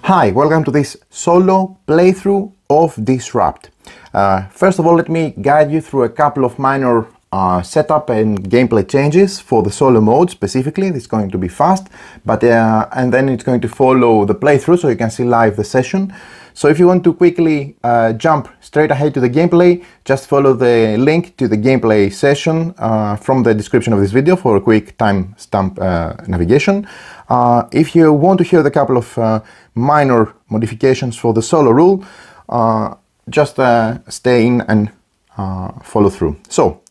Hi, welcome to this solo playthrough of Disrupt. First of all, let me guide you through a couple of minor setup and gameplay changes for the solo mode specifically. It's going to be fast, but and then it's going to follow the playthrough so you can see live the session. So if you want to quickly jump straight ahead to the gameplay, just follow the link to the gameplay session from the description of this video for a quick timestamp navigation. If you want to hear the couple of minor modifications for the solo rule, just stay in and follow through. So,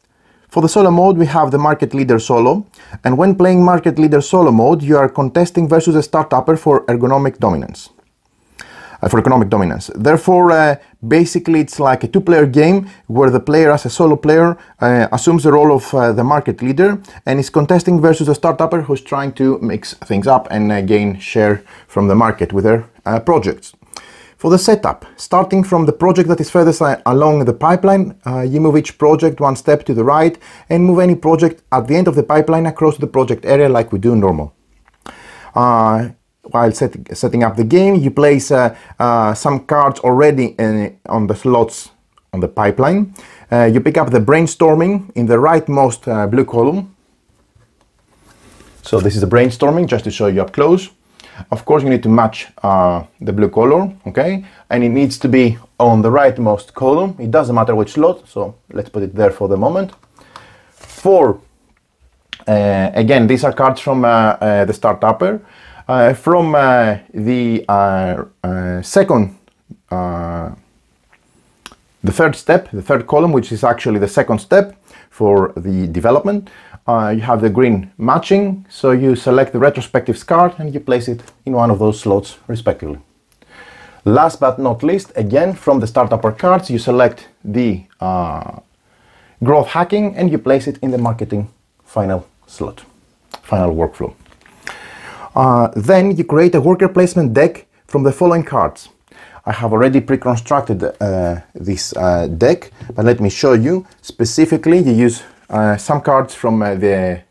for the solo mode, we have the market leader solo, and when playing market leader solo mode, you are contesting versus a start-upper for economic dominance. Therefore, basically it's like a two-player game where the player as a solo player assumes the role of the market leader and is contesting versus a start-upper who's trying to mix things up and gain share from the market with their projects. For the setup, starting from the project that is furthest along the pipeline, you move each project one step to the right and move any project at the end of the pipeline across the project area like we do normal. While setting up the game, you place some cards already on the slots on the pipeline. You pick up the brainstorming in the rightmost blue column. So this is the brainstorming, just to show you up close. Of course, you need to match the blue color, okay? And it needs to be on the rightmost column. It doesn't matter which slot, so let's put it there for the moment. Again, these are cards from the start-upper. From the third step, the third column, which is actually the second step for the development, you have the green matching, so you select the retrospective card and you place it in one of those slots respectively. Last but not least, again from the start-upper cards, you select the growth hacking and you place it in the marketing final slot, final workflow. Then you create a worker placement deck from the following cards. I have already pre-constructed this deck, but let me show you. Specifically, you use some cards from the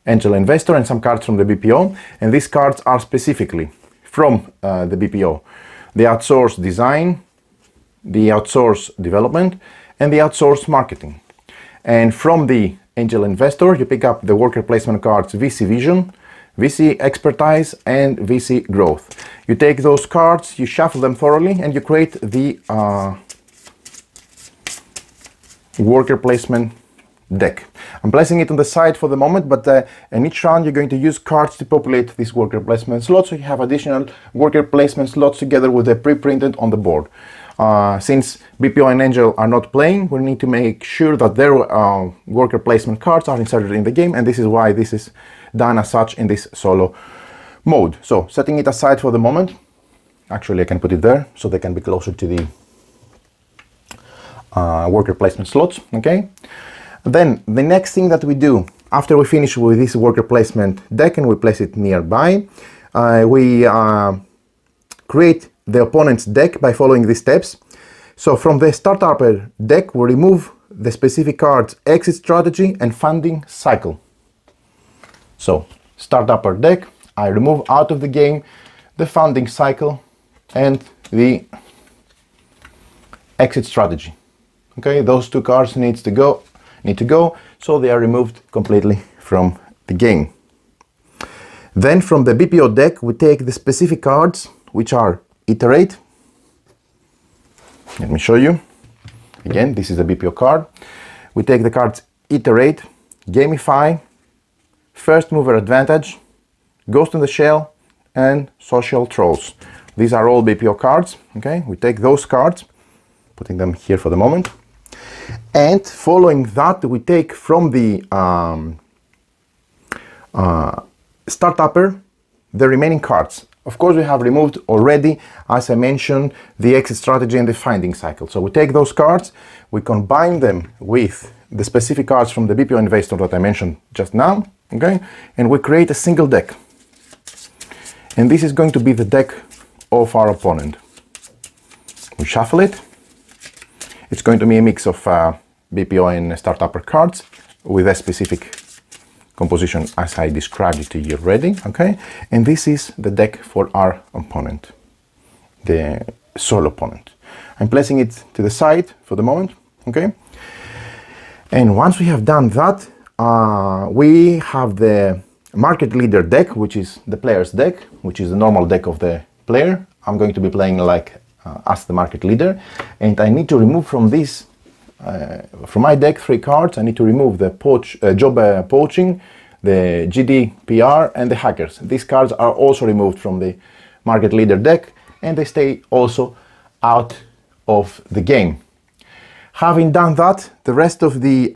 angel investor and some cards from the BPO, and these cards are specifically from the BPO. The outsource design, the outsource development, and the outsource marketing. And from the angel investor, you pick up the worker placement cards VC Vision, VC Expertise and VC Growth. You take those cards, you shuffle them thoroughly and you create the worker placement deck. I'm placing it on the side for the moment, but in each round you're going to use cards to populate this worker placement slot, so you have additional worker placement slots together with the pre-printed on the board. Since BPO and Angel are not playing, we need to make sure that their worker placement cards are inserted in the game, and this is why this is done as such in this solo mode. So setting it aside for the moment, actually I can put it there so they can be closer to the worker placement slots, okay? Then the next thing that we do after we finish with this worker placement deck and we place it nearby, we create the opponent's deck by following these steps. So from the start-upper deck, we remove the specific cards Exit Strategy and Funding Cycle. So, start-upper deck, I remove out of the game the Funding Cycle and the Exit Strategy. Okay, those two cards need to go, so they are removed completely from the game. Then from the BPO deck, we take the specific cards, which are Iterate. Let me show you. Again, this is a BPO card. We take the cards Iterate, Gamify, First Mover Advantage, Ghost in the Shell, and Social Trolls. These are all BPO cards. Okay, we take those cards, putting them here for the moment, and following that, we take from the start-upper the remaining cards. Of course, we have removed already, as I mentioned, the Exit Strategy and the Finding Cycle. So we take those cards, we combine them with the specific cards from the BPO investor that I mentioned just now, okay, and we create a single deck. And this is going to be the deck of our opponent. We shuffle it. It's going to be a mix of BPO and start-upper cards with a specific composition as I described it to you already, okay? And this is the deck for our opponent. the solo opponent. I'm placing it to the side for the moment, okay? And once we have done that, we have the market leader deck, which is the player's deck, which is the normal deck of the player. I'm going to be playing like as the market leader, and I need to remove from this, from my deck, 3 cards. I need to remove the job poaching, the GDPR, and the hackers. These cards are also removed from the market leader deck, and they stay also out of the game. Having done that, the rest of the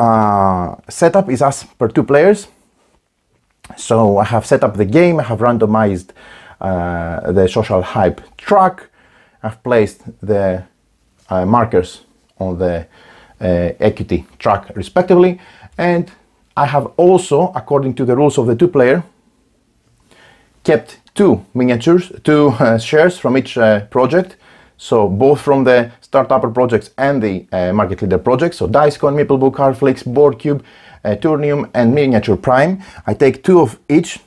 setup is as per 2 players. So I have set up the game, I have randomized the social hype track, I've placed the markers on the equity track respectively, and I have also, according to the rules of the 2-player, kept 2 miniatures, 2 shares from each project. So both from the startupper projects and the market leader projects. So Dicecoin, Meeplebook, Cardflix, Boardcube, Turnium, and Miniature Prime. I take 2 of each,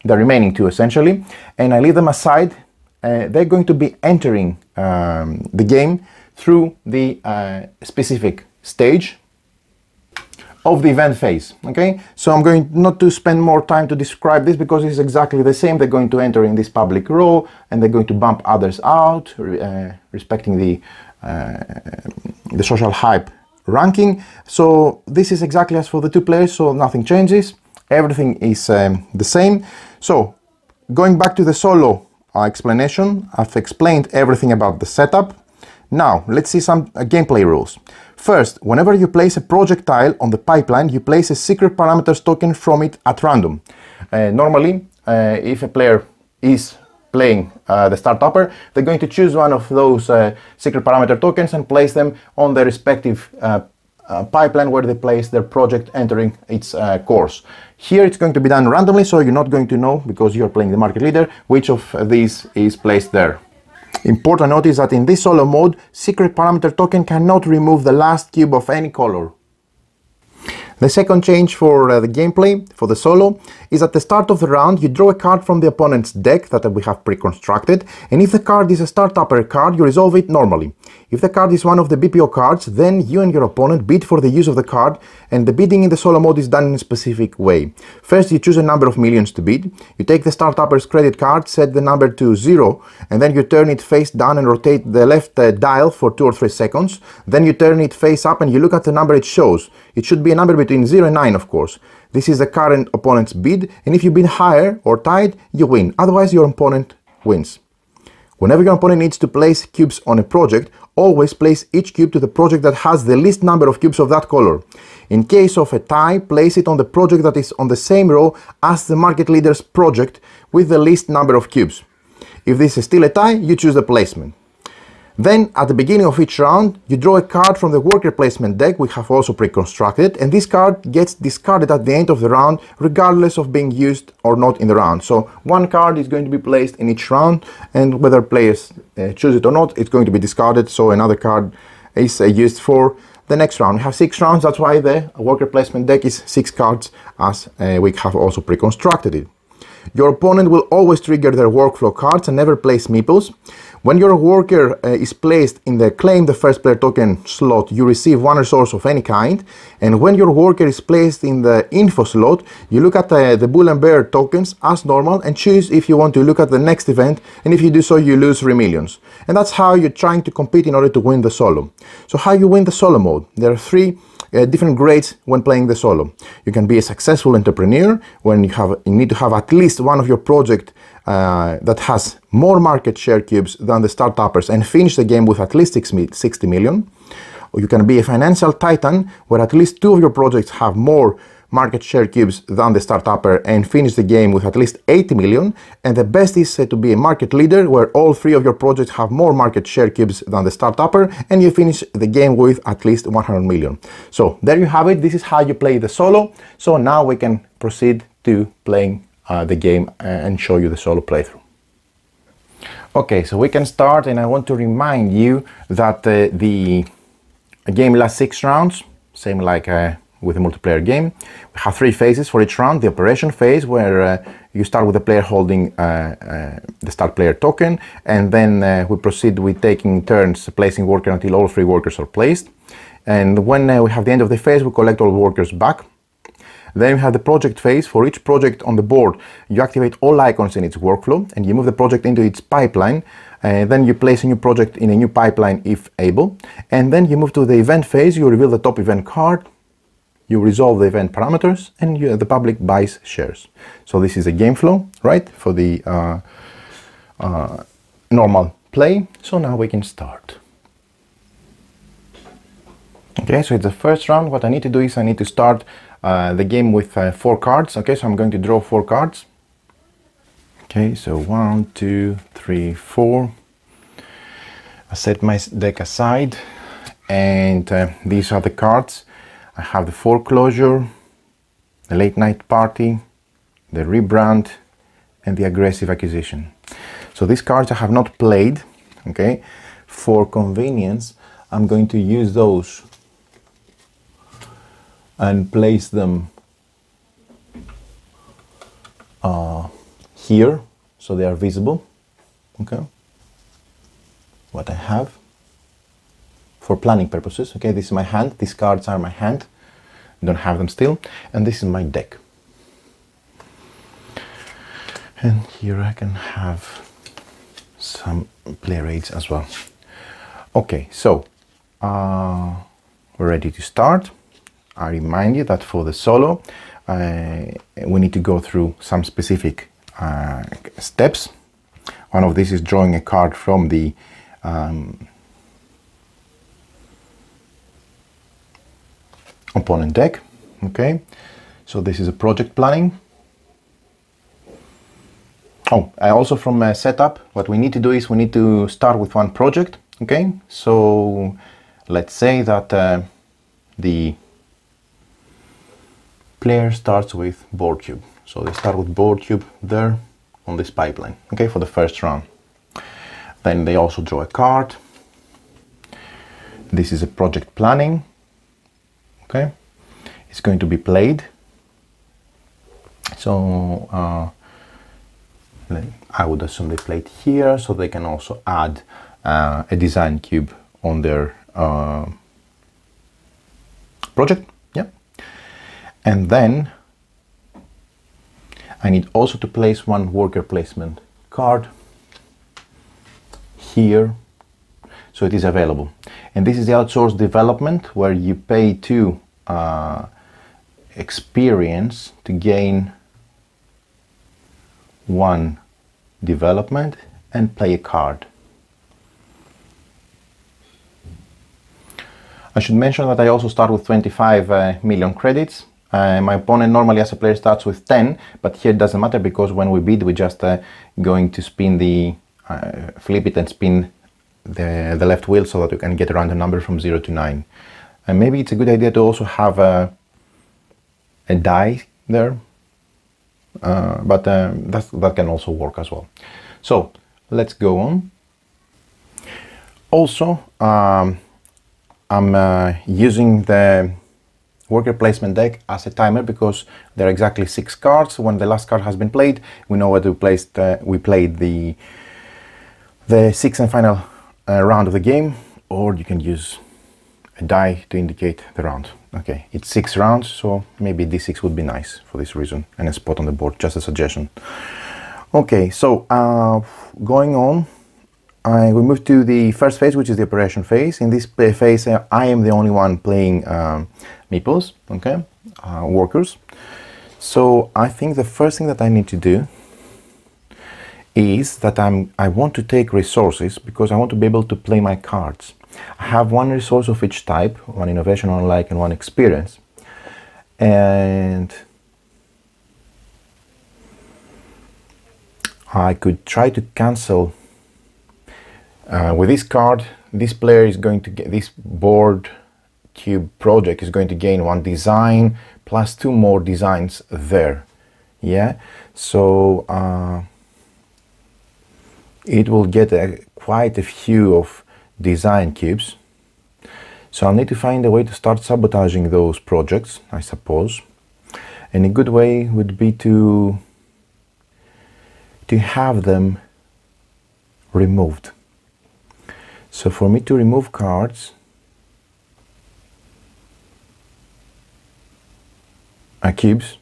the remaining 2 essentially, and I leave them aside. They're going to be entering the game through the specific stage of the event phase, okay? So I'm going not to spend more time to describe this because it's exactly the same. They're going to enter in this public row and they're going to bump others out, respecting the social hype ranking. So this is exactly as for the 2 players, so nothing changes. Everything is the same. So going back to the solo explanation, I've explained everything about the setup. Now let's see some gameplay rules. First, whenever you place a projectile on the pipeline, you place a secret parameters token from it at random. Normally, if a player is playing the startupper, they're going to choose one of those secret parameter tokens and place them on the respective pipeline where they place their project entering its course. Here it's going to be done randomly, so you're not going to know, because you're playing the market leader, which of these is placed there. Important note is that in this solo mode, secret parameter token cannot remove the last cube of any color. The second change for the gameplay for the solo is at the start of the round you draw a card from the opponent's deck that we have pre-constructed, and if the card is a start-upper card, you resolve it normally. If the card is one of the BPO cards, then you and your opponent bid for the use of the card, and the bidding in the solo mode is done in a specific way. First, you choose a number of millions to bid, you take the start-upper's credit card, set the number to 0, and then you turn it face down and rotate the left dial for 2 or 3 seconds. Then you turn it face up and you look at the number it shows. It should be a number between 0 and 9, of course. This is the current opponent's bid, and if you bid higher or tied, you win. Otherwise, your opponent wins. Whenever your opponent needs to place cubes on a project, always place each cube to the project that has the least number of cubes of that color. In case of a tie, place it on the project that is on the same row as the market leader's project with the least number of cubes. If this is still a tie, you choose the placement. Then, at the beginning of each round, you draw a card from the worker placement deck we have also pre-constructed, and this card gets discarded at the end of the round, regardless of being used or not in the round. So, one card is going to be placed in each round, and whether players choose it or not, it's going to be discarded, so another card is used for the next round. We have 6 rounds, that's why the worker placement deck is 6 cards, as we have also pre-constructed it. Your opponent will always trigger their workflow cards and never place meeples. When your worker is placed in the claim the first player token slot, you receive 1 resource of any kind, and when your worker is placed in the info slot, you look at the bull and bear tokens as normal and choose if you want to look at the next event, and if you do so, you lose 3 millions. And that's how you're trying to compete in order to win the solo. So how you win the solo mode? There are 3 different grades when playing the solo. You can be a successful entrepreneur when you need to have at least one of your project that has more market share cubes than the startuppers and finish the game with at least 60 million. Or you can be a financial titan where at least 2 of your projects have more market share cubes than the startupper and finish the game with at least 80 million. And the best is to be a market leader where all 3 of your projects have more market share cubes than the startupper and you finish the game with at least 100 million. So there you have it. This is how you play the solo. So now we can proceed to playing the game and show you the solo playthrough. Okay, so we can start, and I want to remind you that the game lasts 6 rounds, same like with a multiplayer game. We have 3 phases for each round. The operation phase, where you start with the player holding the start player token, and then we proceed with taking turns placing worker until all 3 workers are placed. And when we have the end of the phase, we collect all workers back. Then we have the project phase. For each project on the board, you activate all icons in its workflow and you move the project into its pipeline. Then you place a new project in a new pipeline if able. And then you move to the event phase. You reveal the top event card, you resolve the event parameters, and the public buys shares. So this is a game flow, right, for the normal play. So now we can start. Okay, so it's the first round. What I need to do is I need to start the game with 4 cards. Okay, so I'm going to draw 4 cards. Okay, so 1, 2, 3, 4. I set my deck aside, and these are the cards. I have the foreclosure, the late night party, the rebrand, and the aggressive acquisition. So these cards I have not played. Okay, for convenience, I'm going to use those and place them here so they are visible. Okay, what I have for planning purposes. Okay, this is my hand, these cards are my hand, I don't have them still, and this is my deck. And here I can have some player aids as well. Okay, so we're ready to start. I remind you that for the solo, we need to go through some specific steps. One of these is drawing a card from the opponent deck. Okay, so this is a project planning. Oh, also from setup, what we need to do is we need to start with one project. Okay, so let's say that the player starts with board cube. So they start with board cube there on this pipeline, okay, for the first round. Then they also draw a card. This is a project planning. Okay, it's going to be played. So I would assume they played here, so they can also add a design cube on their project. Yeah, and then I need also to place one worker placement card here, so it is available. And this is the outsourced development where you pay to experience to gain one development and play a card. I should mention that I also start with 25 million credits. My opponent normally as a player starts with 10, but here it doesn't matter because when we bid, we just going to spin the flip it and spin the left wheel so that you can get a random number from 0 to 9. And maybe it's a good idea to also have a die there, but that can also work as well. So let's go on. Also, I'm using the worker placement deck as a timer because there are exactly 6 cards. When the last card has been played, we know whether we played the 6th and final round of the game, or you can use a die to indicate the round. Okay, it's 6 rounds, so maybe D6 would be nice for this reason, and a spot on the board, just a suggestion. Okay, so going on, we move to the first phase, which is the operation phase. In this phase, I am the only one playing meeples, okay, workers. So I think the first thing that I need to do is that I want to take resources because I want to be able to play my cards. I have one resource of each type, one innovation, one like, and one experience. And I could try to cancel with this card. This player is going to get this board cube project is going to gain 1 design plus 2 more designs there. Yeah, so it will get quite a few of design cubes. So I'll need to find a way to start sabotaging those projects, I suppose. And a good way would be to have them removed. So for me to remove cards, cubes,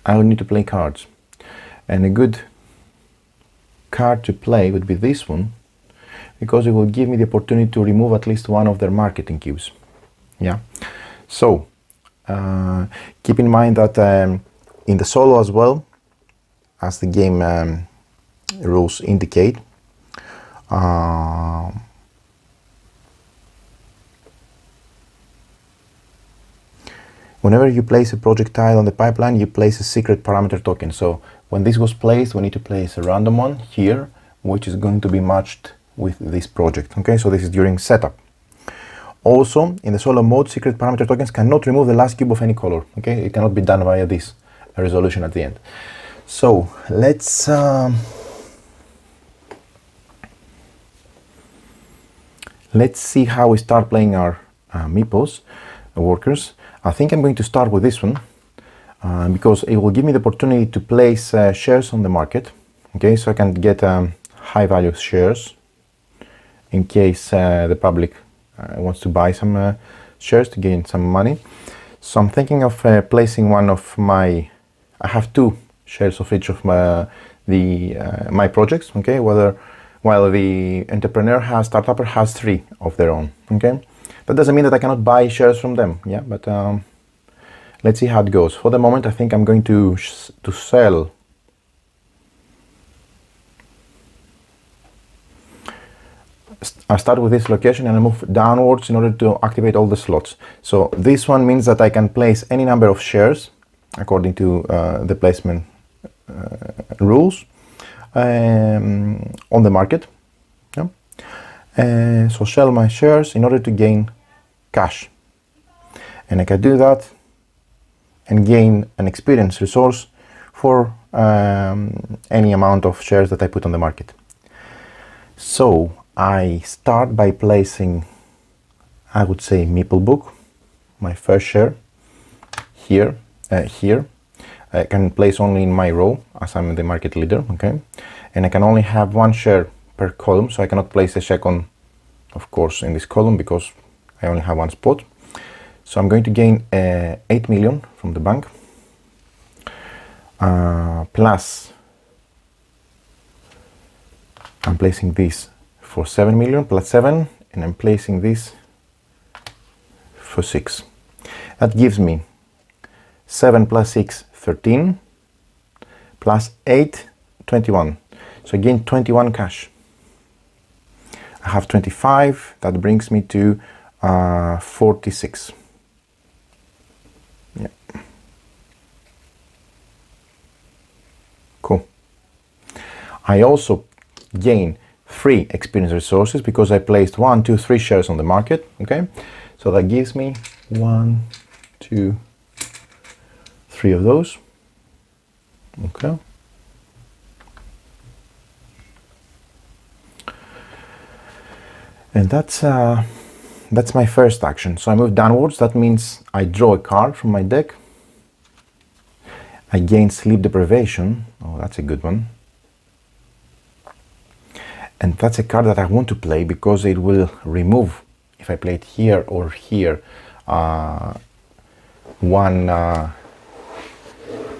I would need to play cards. And a good card to play would be this one, because it will give me the opportunity to remove at least one of their marketing cubes. Yeah. So keep in mind that in the solo as well, as the game rules indicate, whenever you place a projectile on the pipeline, you place a secret parameter token. So when this was placed, we need to place a random one here, which is going to be matched with this project. Okay, so this is during setup. Also, in the solo mode, secret parameter tokens cannot remove the last cube of any color. Okay, it cannot be done via this resolution at the end. So let's see how we start playing our meeples, workers. I think I'm going to start with this one because it will give me the opportunity to place shares on the market. Okay, so I can get high value shares in case the public wants to buy some shares to gain some money. So I'm thinking of placing one of my, I have 2 shares of each of my projects, okay, while the entrepreneur startupper has 3 of their own, okay. That doesn't mean that I cannot buy shares from them, yeah, but let's see how it goes. For the moment, I think I'm going to sell. I start with this location and I move downwards in order to activate all the slots. So this one means that I can place any number of shares according to the placement rules on the market. Yeah? So sell my shares in order to gain cash. And I can do that and gain an experience resource for any amount of shares that I put on the market. So I start by placing, I would say, Meeple Book, my first share, here. I can place only in my row as I'm the market leader, okay? And I can only have 1 share per column, so I cannot place a second, of course, in this column because I only have 1 spot. So I'm going to gain 8 million from the bank, plus I'm placing this for 7 million plus 7, and I'm placing this for 6. That gives me 7 plus 6, 13, plus 8, 21. So I gain 21 cash. I have 25, that brings me to 46. Yeah. Cool. I also gain 3 experience resources because I placed 1, 2, 3 shares on the market. Okay, so that gives me 1, 2, 3 of those. Okay, and that's my first action. So I move downwards. That means I draw a card from my deck. I gain sleep deprivation. Oh, that's a good one. And that's a card that I want to play because it will remove, if I play it here or here, 1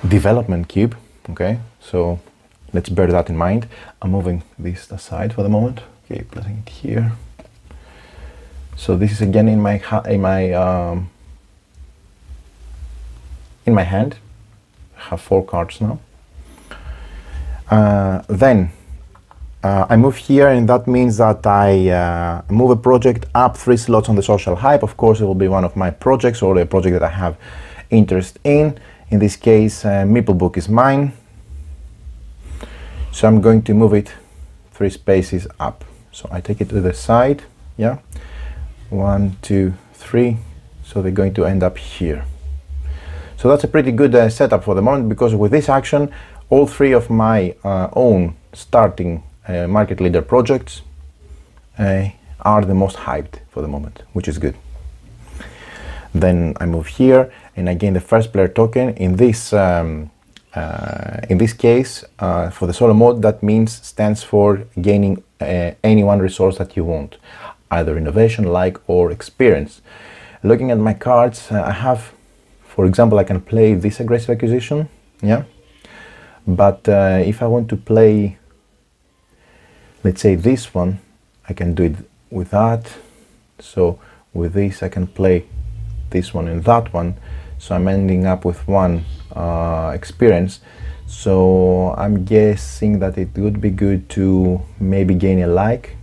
development cube. Okay, so let's bear that in mind. I'm moving this aside for the moment. Okay, placing it here. So this is again in my hand. I have 4 cards now. Then I move here, and that means that I move a project up 3 slots on the social hype. Of course, it will be one of my projects or a project that I have interest in. In this case, Meeple Book is mine. So I'm going to move it 3 spaces up. So I take it to the side, yeah. 1, 2, 3. So they're going to end up here. So that's a pretty good setup for the moment, because with this action, all 3 of my own starting market leader projects are the most hyped for the moment, which is good. Then I move here and I gain the first player token. In this case, for the solo mode, that means stands for gaining any one resource that you want, either innovation, like, or experience. Looking at my cards, I have, for example, I can play this aggressive acquisition, yeah. But if I want to play, let's say this one, I can do it with that. So with this, I can play this one and that one. So I'm ending up with one experience. So I'm guessing that it would be good to maybe gain a like,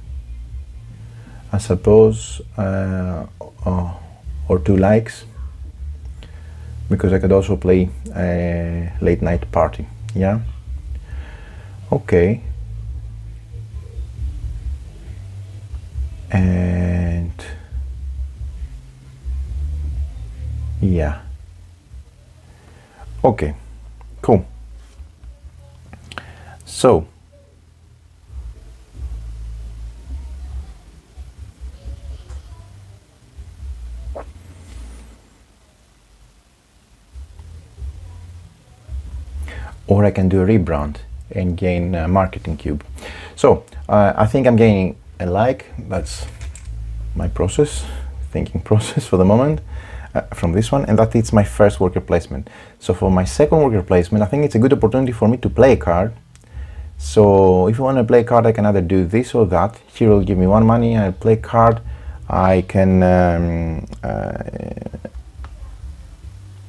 I suppose, or 2 likes, because I could also play a late night party. Yeah. Okay. And yeah. Okay. Cool. So or I can do a rebrand and gain a marketing cube. So I think I'm gaining a like. That's my process, thinking process for the moment, from this one, and that is my first worker placement. So for my second worker placement, I think it's a good opportunity for me to play a card. So if you want to play a card, I can either do this or that. Here will give me 1 money. I play a card. I can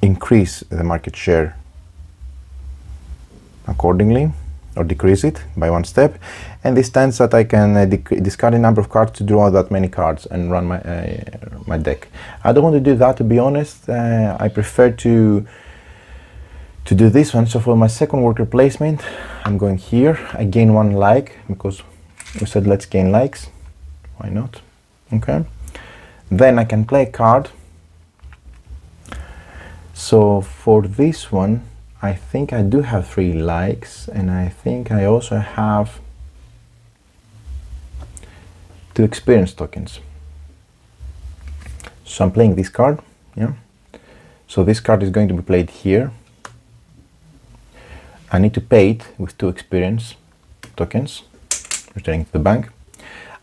increase the market share accordingly, or decrease it by 1 step, and this stands that I can discard a number of cards to draw that many cards and run my deck. I don't want to do that, to be honest. I prefer to do this one. So for my second worker placement, I'm going here. I gain 1 like, because we said let's gain likes. Why not? Okay. Then I can play a card. So for this one, I think I do have 3 likes, and I think I also have 2 experience tokens. So I'm playing this card, yeah. So this card is going to be played here. I need to pay it with 2 experience tokens, returning to the bank.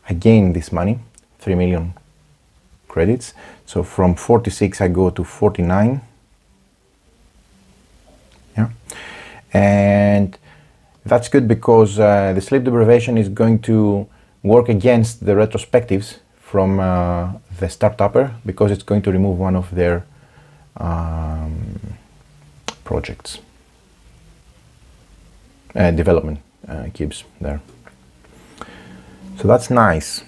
I gain this money, 3 million credits. So from 46 I go to 49. Yeah, and that's good because the sleep deprivation is going to work against the retrospectives from the start-upper, because it's going to remove one of their projects, development cubes there. So that's nice.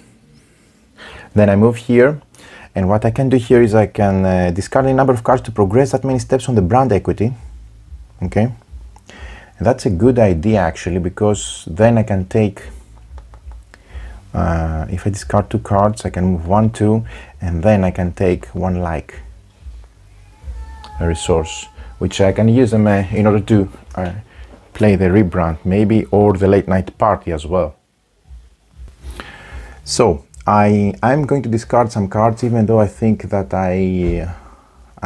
Then I move here, and what I can do here is I can discard a number of cards to progress that many steps on the brand equity. Okay, and that's a good idea actually, because then I can take, if I discard 2 cards, I can move 1, 2, and then I can take 1 like, a resource, which I can use them in order to play the rebrand maybe, or the late night party as well. So I'm going to discard some cards, even though I think that I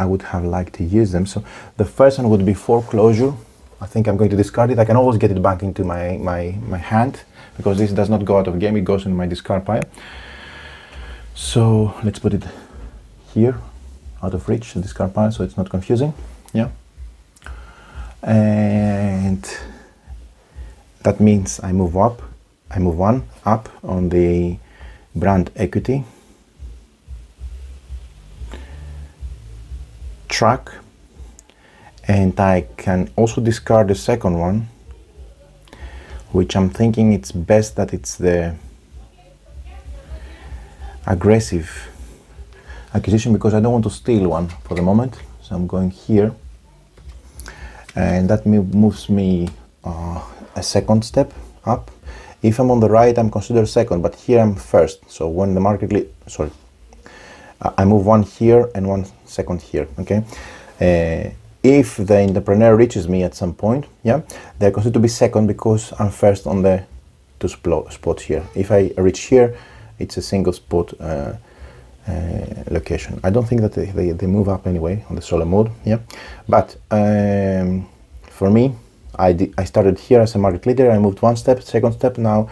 would have liked to use them. So the first one would be foreclosure. I think I'm going to discard it. I can always get it back into my hand, because this does not go out of game, it goes in my discard pile. So let's put it here, out of reach, the discard pile, so it's not confusing. Yeah. And that means I move up, I move 1 up on the brand equity track, and I can also discard the second one, which I'm thinking it's best that it's the aggressive acquisition, because I don't want to steal one for the moment. So I'm going here, and that moves me a second step up. If I'm on the right, I'm considered second, but here I'm first. So when the market I move 1 here and 1 second here. Okay, if the entrepreneur reaches me at some point, yeah, they're considered to be second, because I'm first on the 2 spots here. If I reach here, it's a single spot location. I don't think that they move up anyway on the solo mode, yeah. But for me, I started here as a market leader, I moved one step, second step, now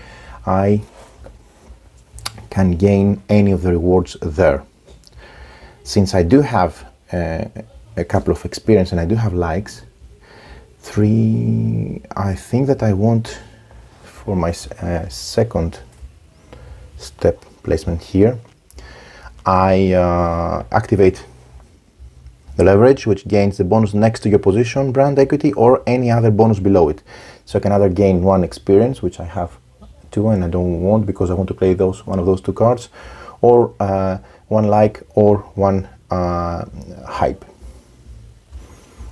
I can gain any of the rewards there. Since I do have a couple of experience and I do have likes, I think that I want for my second step placement here, I activate the leverage, which gains the bonus next to your position brand equity or any other bonus below it. So I can either gain one experience, which I have two and I don't want because I want to play one of those two cards, or one like or one hype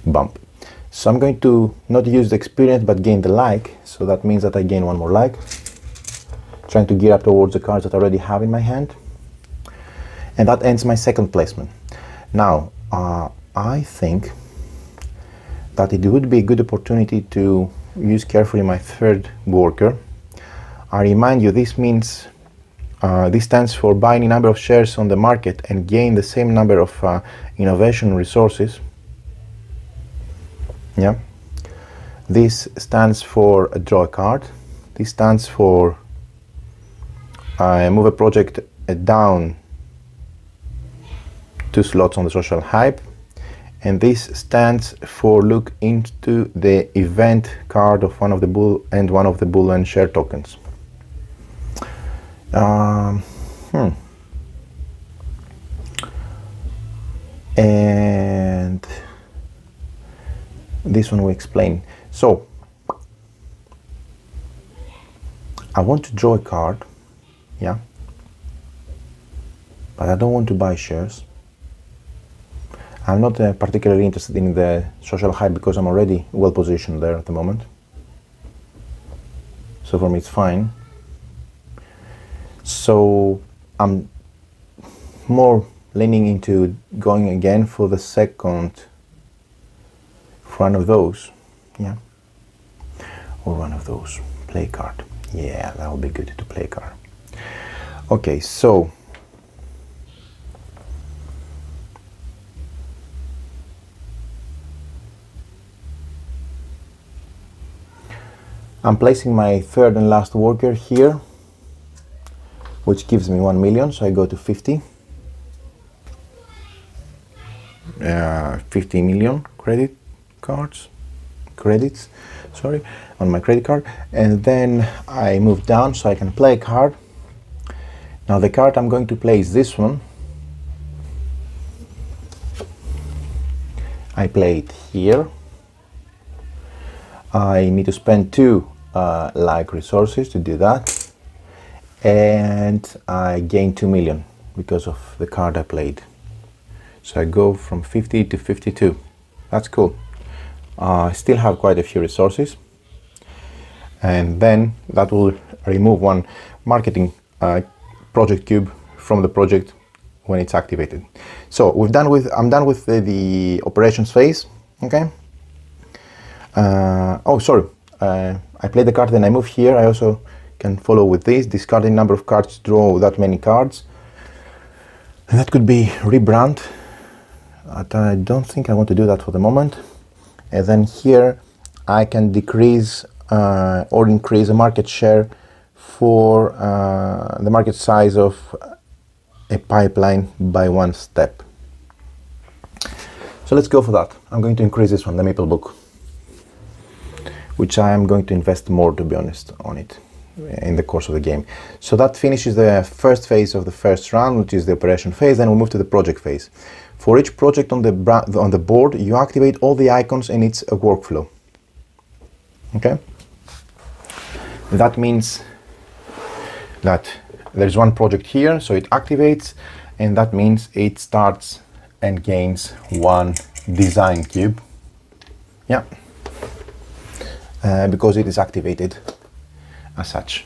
bump. So I'm going to not use the experience but gain the like, so that means that I gain one more like, trying to gear up towards the cards that I already have in my hand. And that ends my second placement. Now I think that it would be a good opportunity to use carefully my third worker. I remind you, this means this stands for buy any number of shares on the market and gain the same number of innovation resources. Yeah. This stands for draw a card. This stands for move a project down 2 slots on the social hype, and this stands for look into the event card of one of the bull and one of the bull and share tokens. And this one we explain. So I want to draw a card, yeah, but I don't want to buy shares. I'm not particularly interested in the social hype because I'm already well positioned there at the moment. So for me it's fine. So I'm more leaning into going again for the second, for one of those, yeah, or one of those, play card. Yeah, that would be good to play card. Okay, so I'm placing my third and last worker here, which gives me 1 million, so I go to 50 million credits, sorry, on my credit card, and then I move down so I can play a card. Now the card I'm going to play is this one. I play it here. I need to spend 2 like resources to do that, and I gain 2 million because of the card I played. So I go from 50 to 52. That's cool. I still have quite a few resources, and then that will remove one marketing project cube from the project when it's activated. So I'm done with the operations phase. Okay. Oh, sorry. I play the card, then I move here. I also can follow with this, discard a number of cards to draw that many cards. And that could be rebrand, but I don't think I want to do that for the moment. And then here I can decrease or increase the market share for the market size of a pipeline by 1 step. So let's go for that. I'm going to increase this one, the Maple Book, which I am going to invest more, to be honest, on it in the course of the game. So that finishes the first phase of the first round, which is the operation phase. Then we'll move to the project phase. For each project on the board, you activate all the icons and it's a workflow. Okay? That means that there's one project here, so it activates, and that means it starts and gains 1 design cube. Yeah. Because it is activated as such.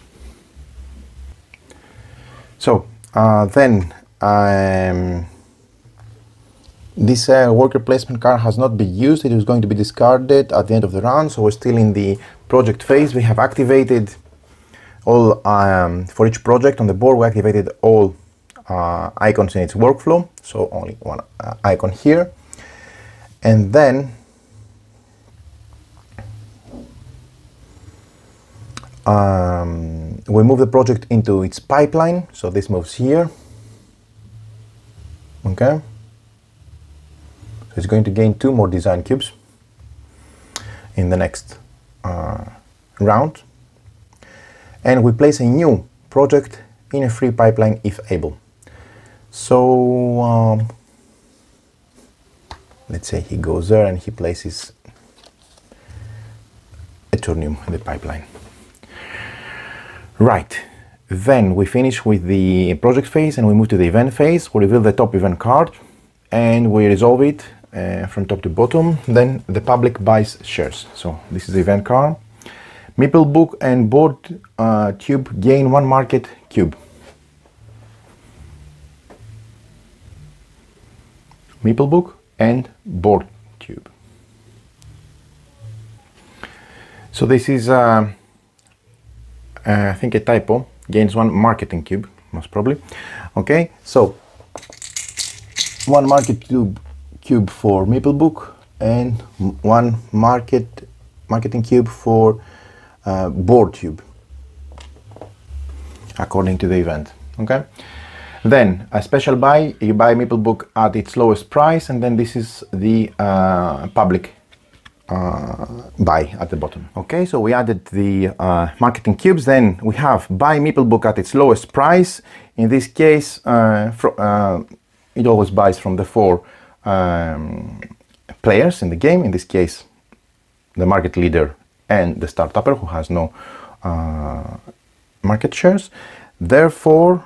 So then this worker placement card has not been used. It is going to be discarded at the end of the round, so we're still in the project phase. We have activated all for each project on the board, we activated all icons in its workflow, so only one icon here. And then we move the project into its pipeline, so this moves here. Okay, so it's going to gain 2 more design cubes in the next round, and we place a new project in a free pipeline if able. So let's say he goes there and he places Ethereum in the pipeline. Right, then we finish with the project phase and we move to the event phase. We reveal the top event card and we resolve it from top to bottom. Then the public buys shares. So this is the event card. Meeple book and board cube gain 1 market cube. Meeple book and board cube. So this is I think a typo. Gains 1 marketing cube, most probably. Okay, so 1 market cube for Meeple book and 1 marketing cube for board cube, according to the event. Okay, then a special buy, you buy Meeple book at its lowest price, and then this is the public buy at the bottom. Okay, so we added the marketing cubes. Then we have buy Meeple book at its lowest price. In this case, it always buys from the 4 players in the game. In this case, the market leader and the startupper who has no market shares. Therefore,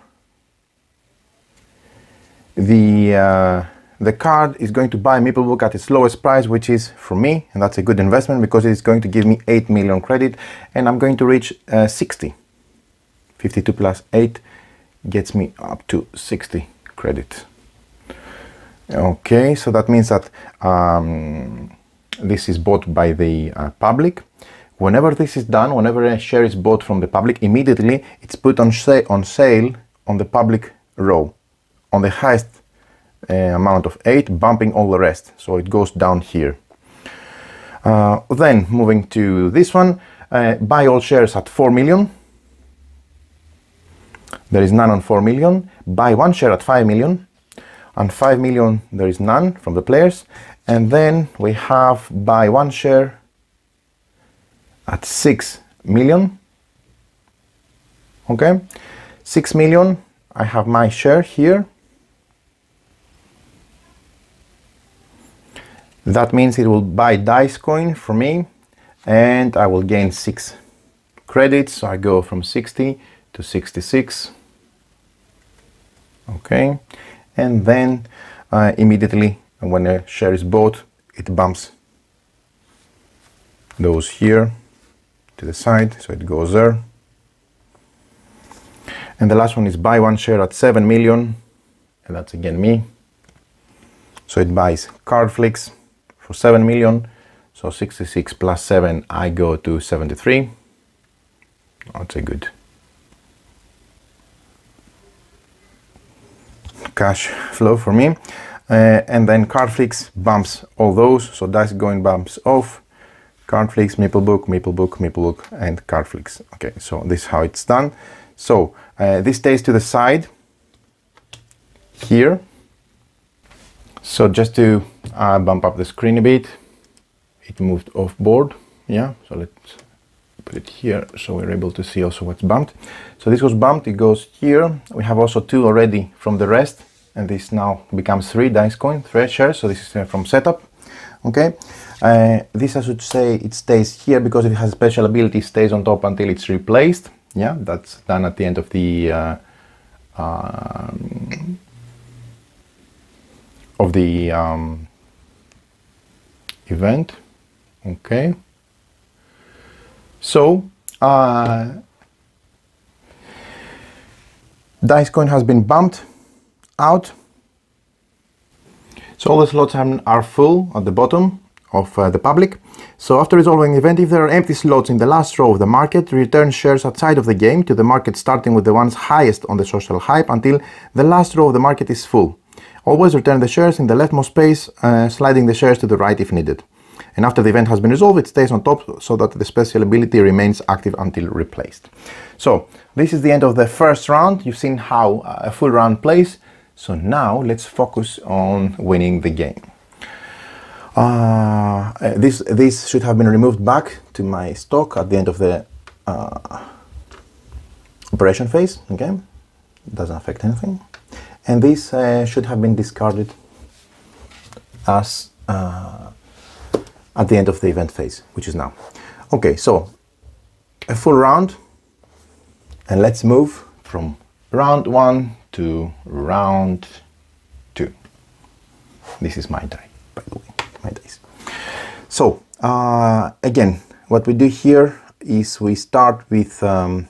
the card is going to buy Meeple book at its lowest price, which is for me, and that's a good investment because it's going to give me 8 million credit, and I'm going to reach 60. 52 plus 8 gets me up to 60 credit. Okay, so that means that this is bought by the public. Whenever this is done, whenever a share is bought from the public, immediately it's put on sale on the public row, on the highest amount of 8, bumping all the rest, so it goes down here. Then moving to this one, buy all shares at 4 million. There is none on 4 million. Buy 1 share at 5 million. On 5 million there is none from the players. And then we have buy 1 share at 6 million. Okay, 6 million, I have my share here. That means it will buy dice coin for me, and I will gain 6 credits. So I go from 60 to 66. Okay, and then immediately when a share is bought, it bumps those here to the side, so it goes there. And the last one is buy 1 share at 7 million, and that's again me. So it buys card flicks for 7 million, so 66 plus 7, I go to 73. That's a good cash flow for me. And then card flicks bumps all those, so dice going bumps off, card flicks, Meeple book, Meeple book, Meeple book, and card flicks. Okay, so this is how it's done. So this stays to the side here. So just to bump up the screen a bit, it moved off board. Yeah, so let's put it here so we're able to see also what's bumped. So this was bumped, it goes here. We have also 2 already from the rest, and this now becomes 3 dice coin, 3 shares. So this is from setup. Okay, this I should say it stays here because it has a special ability, stays on top until it's replaced. Yeah, that's done at the end of the event. Okay, so dice coin has been bumped out, so all the slots are full at the bottom of the public. So after resolving the event, if there are empty slots in the last row of the market, return shares outside of the game to the market, starting with the ones highest on the social hype until the last row of the market is full. Always return the shares in the leftmost space, sliding the shares to the right if needed. And after the event has been resolved, it stays on top so that the special ability remains active until replaced. So this is the end of the first round. You've seen how a full round plays. So now let's focus on winning the game. This should have been removed back to my stock at the end of the operation phase. Okay, it doesn't affect anything. And this should have been discarded as at the end of the event phase, which is now. Okay, so a full round, and let's move from round 1 to round 2. This is my die, by the way, my dice. So again, what we do here is we start with a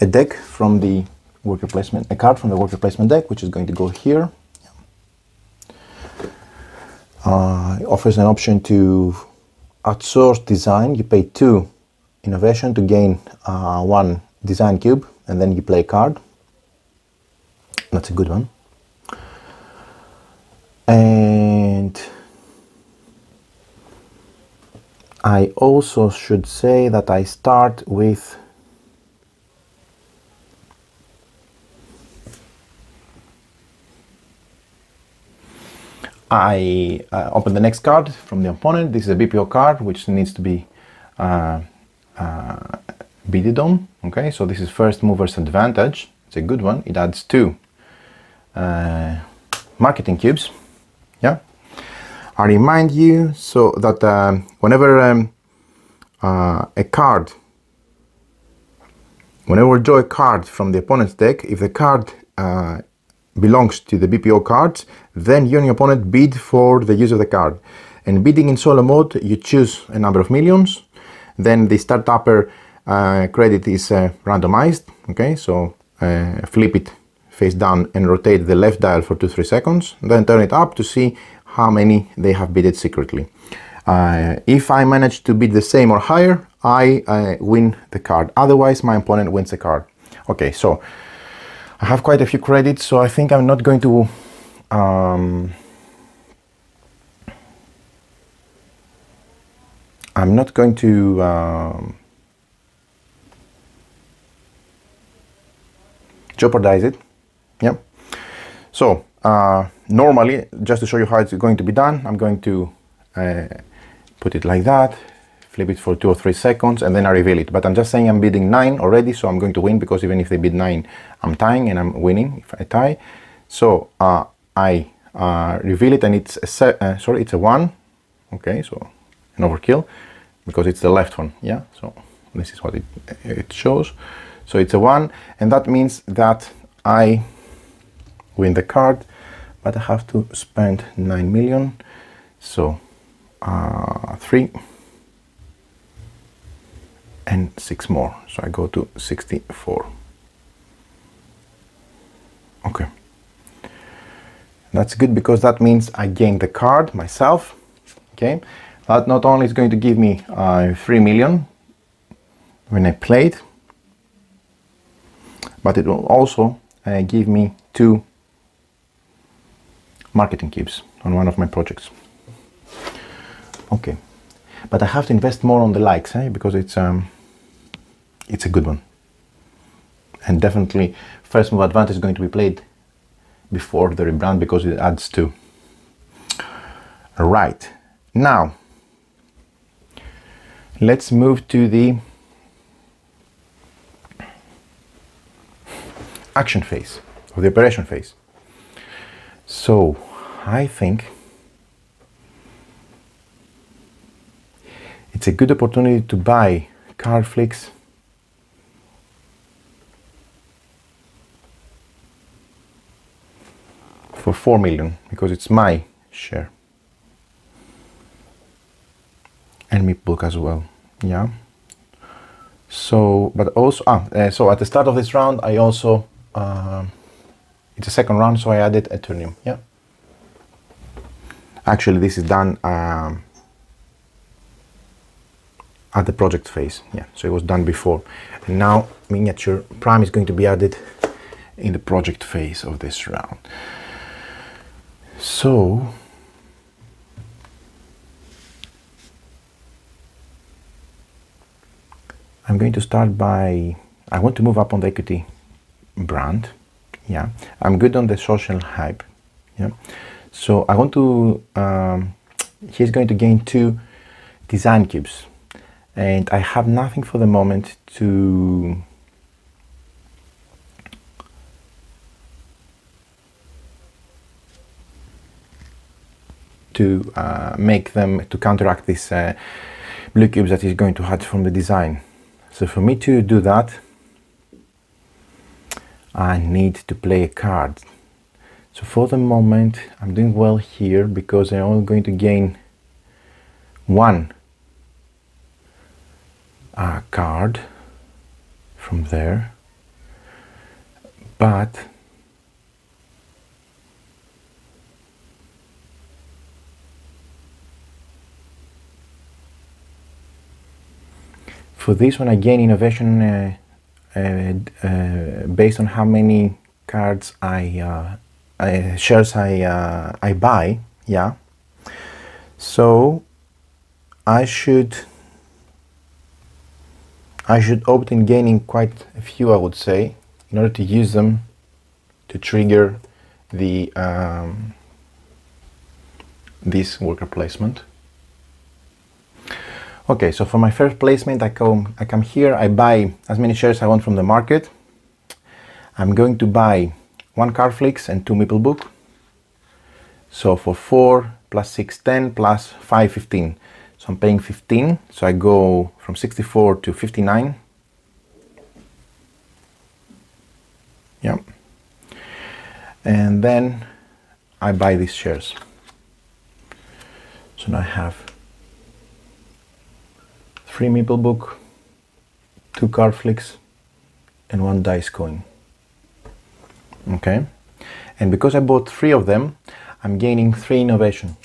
deck from the worker placement, a card from the worker placement deck, which is going to go here. It offers an option to outsource design. You pay 2 innovation to gain 1 design cube, and then you play a card. That's a good one. And I also should say that I start with I open the next card from the opponent. This is a BPO card which needs to be bidded on. Okay, so this is first mover's advantage. It's a good one. It adds 2 marketing cubes. Yeah. I remind you so that whenever we draw a card from the opponent's deck, if the card belongs to the BPO cards, then you and your opponent bid for the use of the card. And bidding in solo mode, you choose a number of millions. Then the start upper credit is randomized. Okay, so flip it face down and rotate the left dial for 2-3 seconds. Then turn it up to see how many they have bidded secretly. If I manage to bid the same or higher, I win the card. Otherwise, my opponent wins the card. Okay, so I have quite a few credits, so I think I'm not going to jeopardize it. Yeah. So normally, just to show you how it's going to be done, I'm going to put it like that, flip it for 2 or 3 seconds, and then I reveal it. But I'm just saying I'm bidding 9 already, so I'm going to win, because even if they bid 9, I'm tying and I'm winning if I tie. So I reveal it, and it's a 1. Okay, so an overkill because it's the left one. Yeah, so this is what it shows. So it's a 1, and that means that I win the card, but I have to spend 9 million. So 3 and 6 more, so I go to 64. Okay, that's good because that means I gain the card myself. Okay, that not only is going to give me 3 million when I play it, but it will also give me 2 marketing cubes on one of my projects. Okay, but I have to invest more on the likes, because it's a good one. And definitely first move advantage is going to be played before the rebrand because it adds 2. Right, now let's move to the action phase of the operation phase. So I think it's a good opportunity to buy card flicks for 4 million because it's my share, and me book as well. Yeah, so but also so at the start of this round I also it's a second round, so I added Ethereum. Yeah, Actually, this is done at the project phase. Yeah, so it was done before. And now miniature prime is going to be added in the project phase of this round. So I'm going to start by, I want to move up on the equity brand. Yeah, I'm good on the social hype. Yeah, so I want to, he's going to gain 2 design cubes, and I have nothing for the moment to make them, to counteract this blue cubes that he's going to hatch from the design. So for me to do that, I need to play a card. So for the moment I'm doing well here because I'm only going to gain 1 card from there, but for this one I gain innovation based on how many cards shares I buy. Yeah, so I should opt in gaining quite a few, I would say, in order to use them to trigger the this worker placement. Okay, so for my first placement, I come here, I buy as many shares I want from the market. I'm going to buy 1 Carflix and 2 Meeple Book. So for 4 plus 6, 10 plus 5, 15. So I'm paying 15, so I go from 64 to 59. Yeah. And then I buy these shares. So now I have 3 Meeple Book, 2 Carflix, and 1 dice coin. Okay, and because I bought 3 of them, I'm gaining 3 innovation,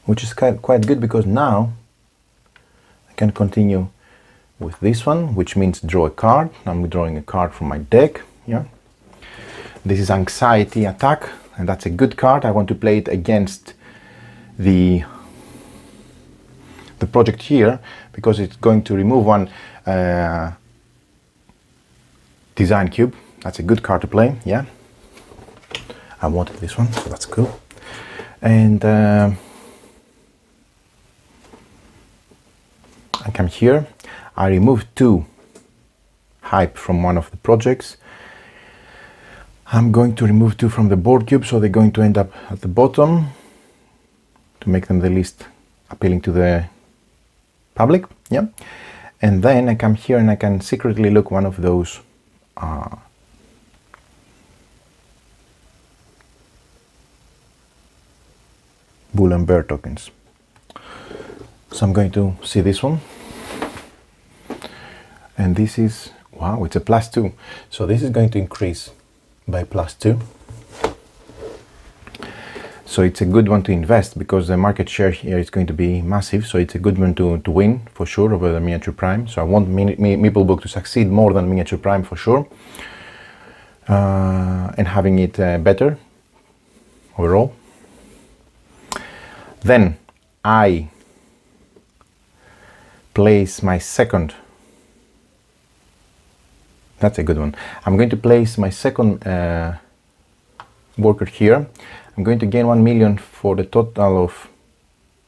which is quite good because now I can continue with this one, which means draw a card. I'm drawing a card from my deck. Yeah, this is Anxiety Attack, and that's a good card. I want to play it against the project here because it's going to remove 1 design cube. That's a good card to play. Yeah, I wanted this one, so that's cool. And I come here, I remove 2 hype from one of the projects. I'm going to remove 2 from the board cube, so they're going to end up at the bottom to make them the least appealing to the public. Yeah, and then I come here and I can secretly look one of those bull and bear tokens. So I'm going to see this one, and this is, wow, it's a +2, so this is going to increase by +2. So it's a good one to invest because the market share here is going to be massive. So it's a good one to win for sure over the miniature prime. So I want Meeple Book to succeed more than miniature prime for sure, and having it better overall. Then I place my second. That's a good one. I'm going to place my second worker here. I'm going to gain 1 million for the total of,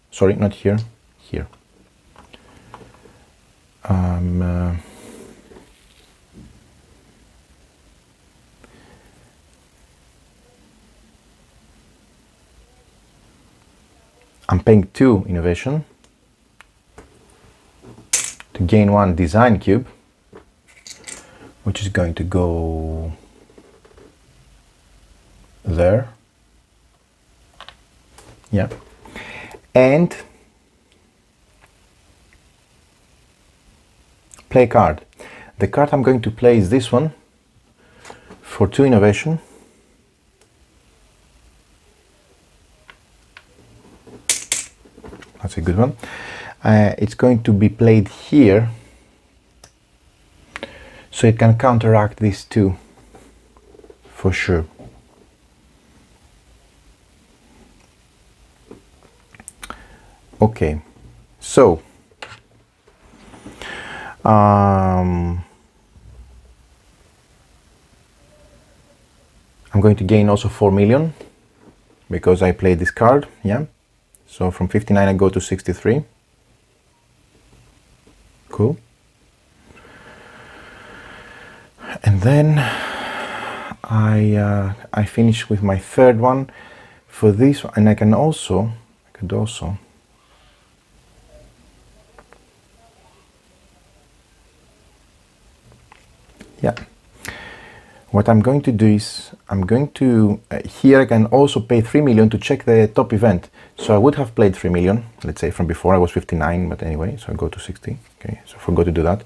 sorry, not here, here. I'm paying 2 innovation to gain 1 design cube, which is going to go there. Yeah, and play a card. The card I'm going to play is this one for 2 innovation. good one. It's going to be played here, so it can counteract these two for sure. Okay, so I'm going to gain also 4 million because I played this card, yeah. So from 59 I go to 63. Cool. And then I finish with my third one for this one, and I could also yeah. What I'm going to do is I'm going to here I can also pay 3 million to check the top event. So I would have played 3 million, let's say from before I was 59, but anyway, so I go to 60. Okay, so I forgot to do that.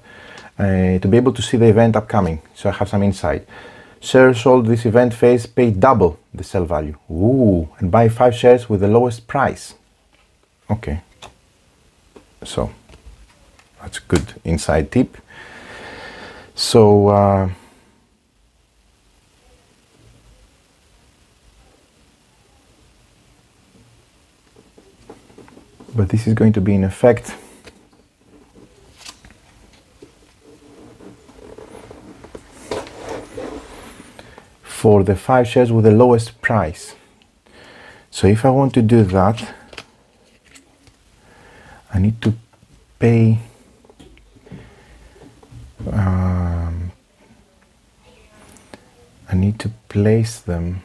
To be able to see the event upcoming, so I have some insight. Shares sold this event phase pay double the sell value. Ooh, and buy 5 shares with the lowest price. Okay, so that's a good inside tip. So but this is going to be in effect for the 5 shares with the lowest price. So if I want to do that, I need to pay I need to place them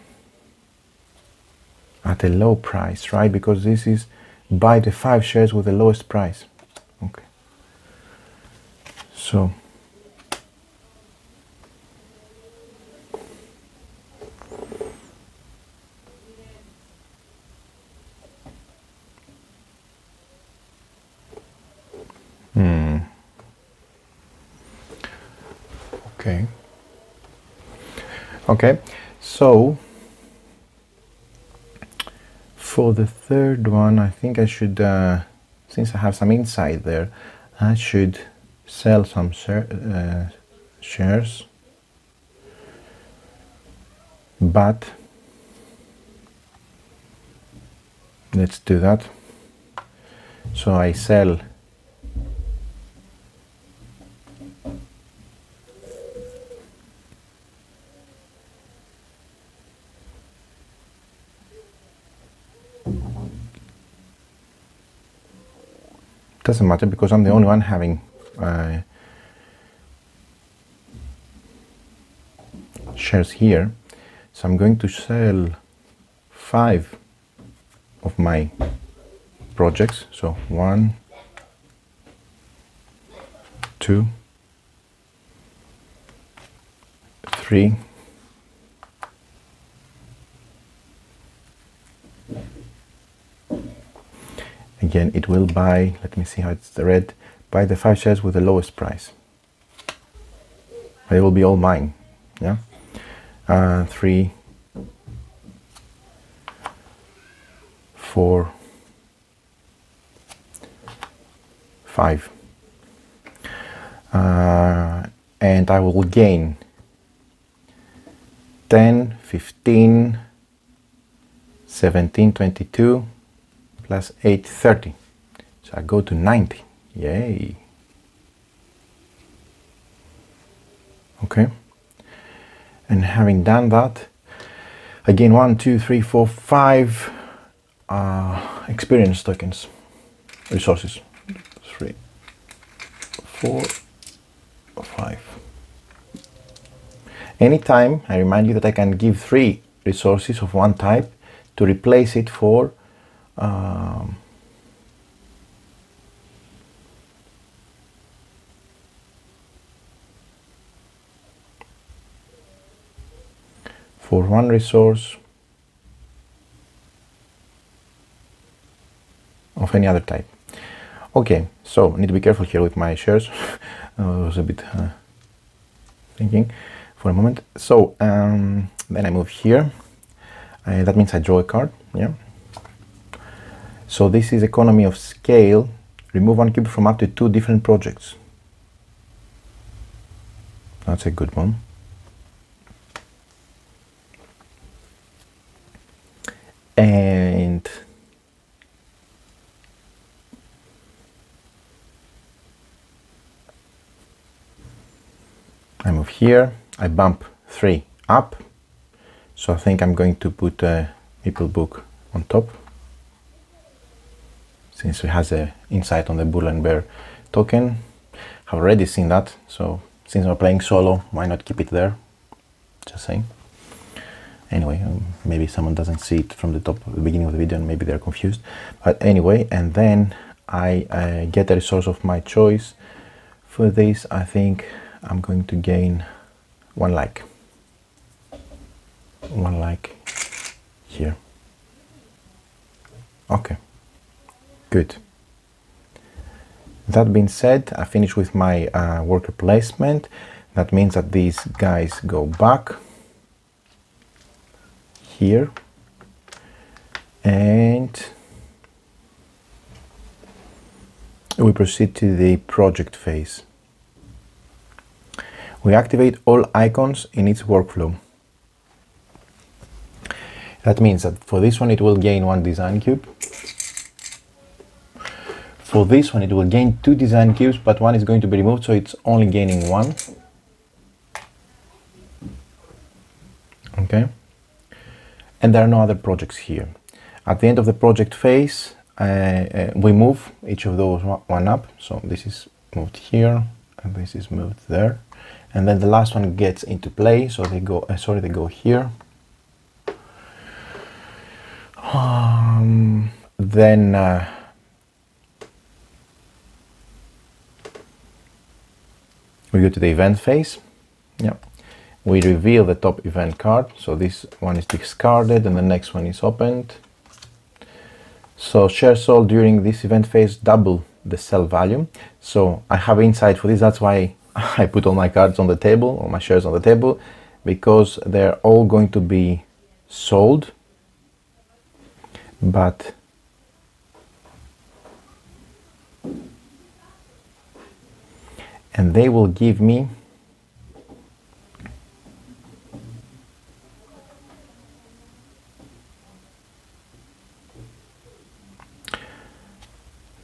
at a low price, right? Because this is buy the 5 shares with the lowest price. Okay. So okay, so for the third one, I think I should, since I have some insight there, I should sell some shares, but let's do that. So I sell doesn't matter because I'm the only one having shares here, so I'm going to sell 5 of my projects. So 1, 2, 3, again it will buy, let me see how it's the red, buy the 5 shares with the lowest price. They will be all mine, yeah. 3, 4, 5, and I will gain 10, 15, 17, 22 plus 8, 30. So I go to 90. Yay. Okay. And having done that, again 1, 2, 3, 4, 5 experience tokens, resources. 3, 4, 5. Anytime, I remind you that I can give 3 resources of one type to replace it for one resource of any other type. Okay, so I need to be careful here with my shares. I was a bit thinking for a moment. So then I move here. That means I draw a card, yeah. So this is economy of scale. Remove one cube from up to 2 different projects. That's a good one. And I move here, I bump 3 up, so I think I'm going to put a Meeple book on top, since it has an insight on the bull and bear token. I've already seen that, so since we're playing solo, why not keep it there? Just saying. Anyway, maybe someone doesn't see it from the top at the beginning of the video and maybe they're confused. But anyway, and then I get a resource of my choice. For this, I think I'm going to gain 1 like. 1 like here. Okay, good. That being said, I finish with my worker placement. That means that these guys go back here, and we proceed to the project phase. We activate all icons in its workflow. That means that for this one it will gain 1 design cube. For this one it will gain 2 design cubes, but 1 is going to be removed, so it's only gaining 1. Okay. And there are no other projects here. At the end of the project phase, we move each of those 1 up. So this is moved here, and this is moved there. And then the last one gets into play, so they go, they go here. Then we go to the event phase. Yeah. We reveal the top event card, so this one is discarded and the next one is opened. So shares sold during this event phase double the sell value. So I have insight for this, that's why I put all my cards on the table, all my shares on the table, because they're all going to be sold, but and they will give me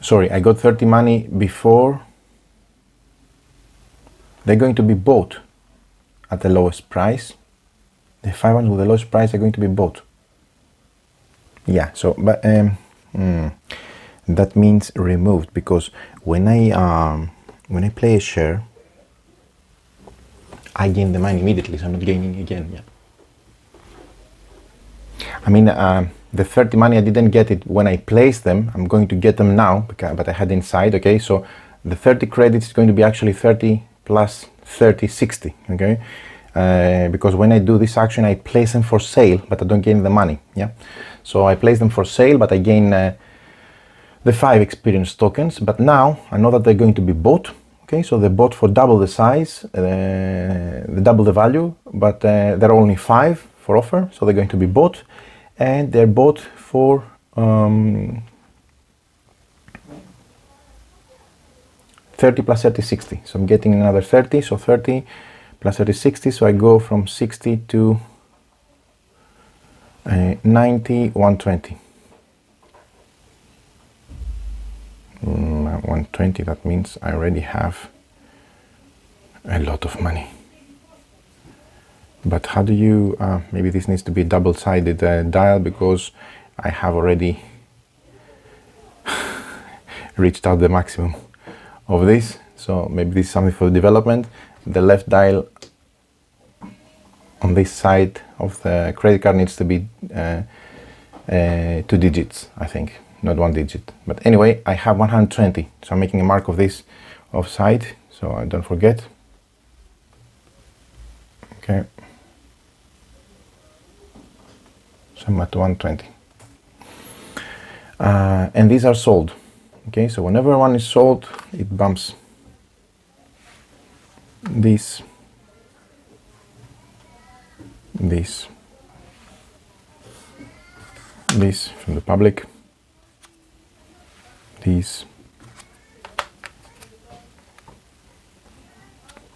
sorry, I got 30 money before. They're going to be bought at the lowest price. The 500 with the lowest price are going to be bought. Yeah, so, but that means removed, because when I play a share, I gain the money immediately, so I'm not gaining again. Yeah. I mean, the 30 money, I didn't get it when I placed them. I'm going to get them now, but I had inside, okay? So the 30 credits is going to be actually 30 plus 30, 60, okay? Because when I do this action, I place them for sale, but I don't gain the money, yeah? So I place them for sale, but I gain the 5 experience tokens, but now I know that they're going to be bought, okay? So they're bought for double the size, double the value, but they're only 5 for offer, so they're going to be bought. And they're bought for 30 plus 30, 60. So I'm getting another 30, so 30 plus 30, 60. So I go from 60 to 90, 120. 120, that means I already have a lot of money. But how do you, maybe this needs to be double-sided dial, because I have already reached out the maximum of this. So maybe this is something for the development. The left dial on this side of the credit card needs to be 2 digits, I think, not 1 digit. But anyway, I have 120, so I'm making a mark of this offside, so I don't forget. Okay. So I'm at 120. And these are sold. Okay, so whenever one is sold, it bumps this, this from the public, this,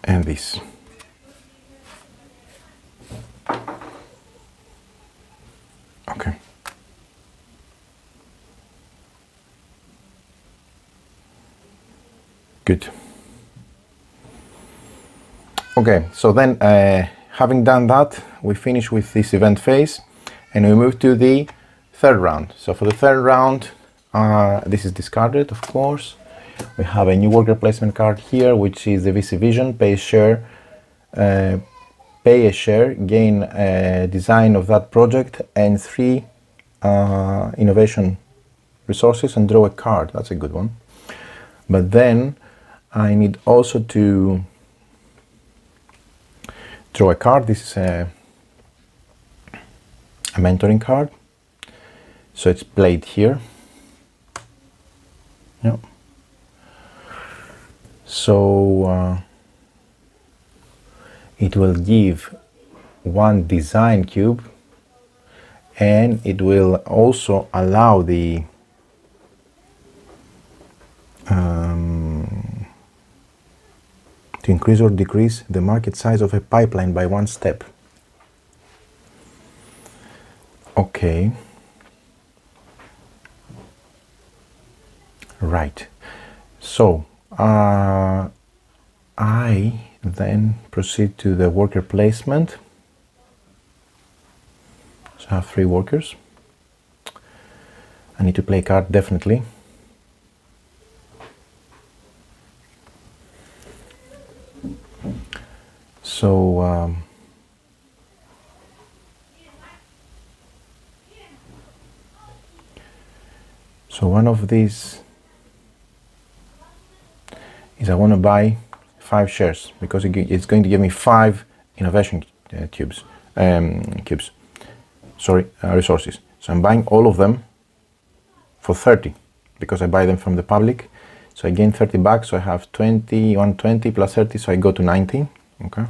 and this. Okay. Good. Okay, so then having done that, we finish with this event phase and we move to the third round. So for the third round, this is discarded, of course. We have a new worker placement card here, which is the VC Vision, pay a share, gain a design of that project and 3 innovation resources and draw a card. That's a good one. But then I need also to draw a card. This is a mentoring card. So it's played here. Yeah. So it will give 1 design cube, and it will also allow the to increase or decrease the market size of a pipeline by 1 step. Okay. Right. So I then proceed to the worker placement. So I have 3 workers. I need to play a card, definitely. So so one of these is I want to buy 5 shares because it's going to give me 5 innovation resources. So I'm buying all of them for 30 because I buy them from the public. So I gain 30 back, so I have 20, 120 plus 30, so I go to 90. Okay,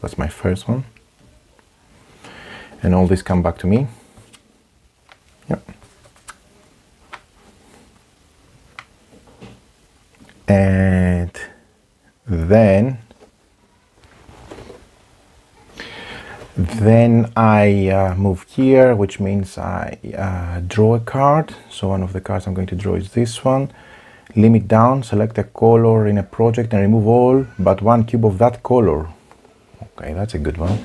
that's my first one. And all this come back to me. Yep. And then I move here, which means I draw a card. So one of the cards I'm going to draw is this one. Limit down, select a color in a project and remove all but 1 cube of that color. Okay, that's a good one.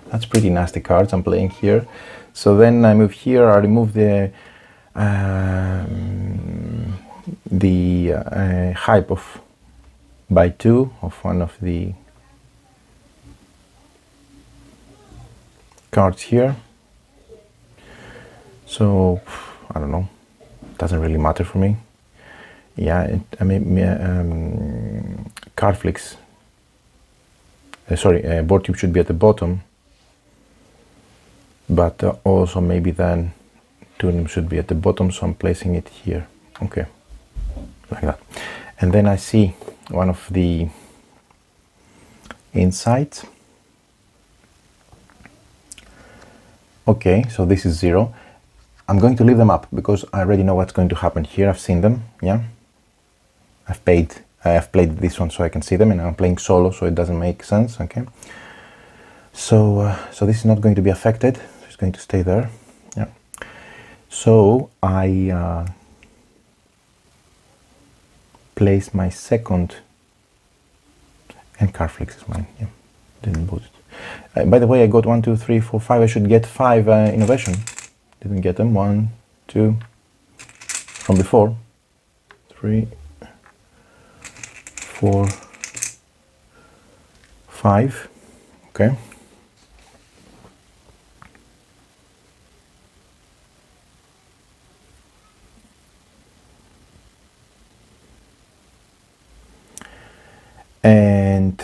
That's pretty nasty cards I'm playing here. So then I move here, I remove the hype of by 2 of one of the cards here. So I don't know, doesn't really matter for me. Yeah, I mean, card flicks. Board tube should be at the bottom, but also maybe then tune should be at the bottom. So I'm placing it here. Okay, like that. And then I see one of the insights. Okay, so this is 0. I'm going to leave them up because I already know what's going to happen here. I've seen them. Yeah. I've played this one so I can see them, and I'm playing solo, so it doesn't make sense. Okay, so this is not going to be affected. It's going to stay there. Yeah. So I place my second, and card flicks is mine. Yeah, didn't put it. By the way, I got 1, 2, 3, 4, 5. I should get 5 innovation. Didn't get them. 1, 2 from before. 3, 4, 5. Okay. And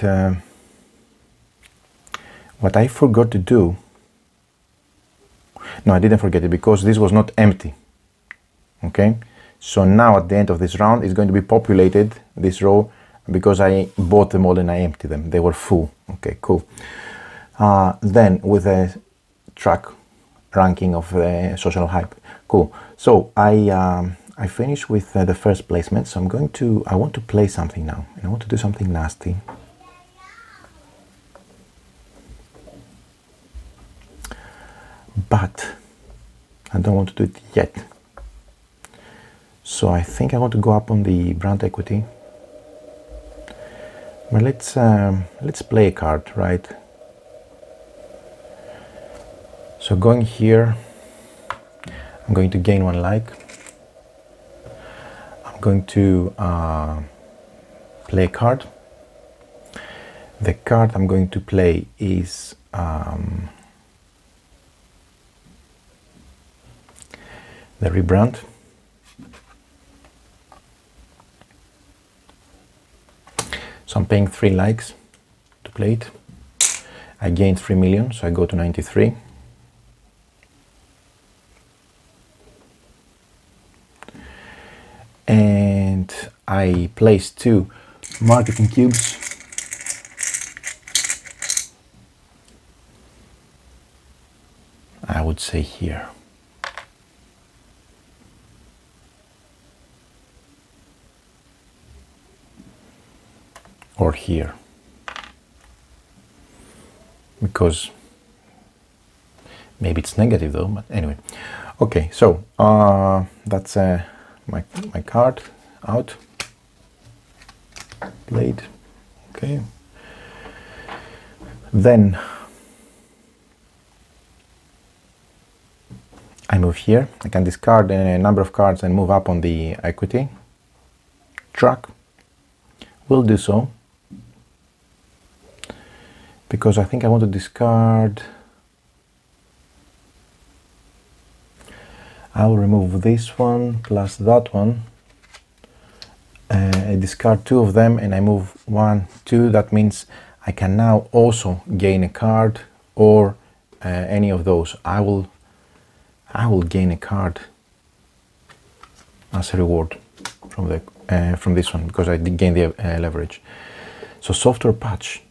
what I forgot to do, no, I didn't forget it because this was not empty. Okay, so now at the end of this round it's going to be populated, this row, because I bought them all and I emptied them. They were full. Okay, cool. Then with a track ranking of the social hype. Cool. So I I finished with the first placement, so I want to play something now, and I want to do something nasty. But I don't want to do it yet. So I think I want to go up on the brand equity. But let's play a card, right? So going here, I'm going to gain 1 like. I'm going to play a card. The card I'm going to play is the rebrand. So I'm paying 3 likes to play it. I gained 3 million, so I go to 93. And I place 2 marketing cubes. I would say here. Or here. Because maybe it's negative though, but anyway. Okay, so that's my card out, played. Okay, then I move here. I can discard a number of cards and move up on the equity track. Will do so because I think I want to discard. I will remove this one plus that one. I discard 2 of them and I move 1, 2. That means I can now also gain a card or any of those. I will gain a card as a reward from this one because I did gain the leverage. So software patch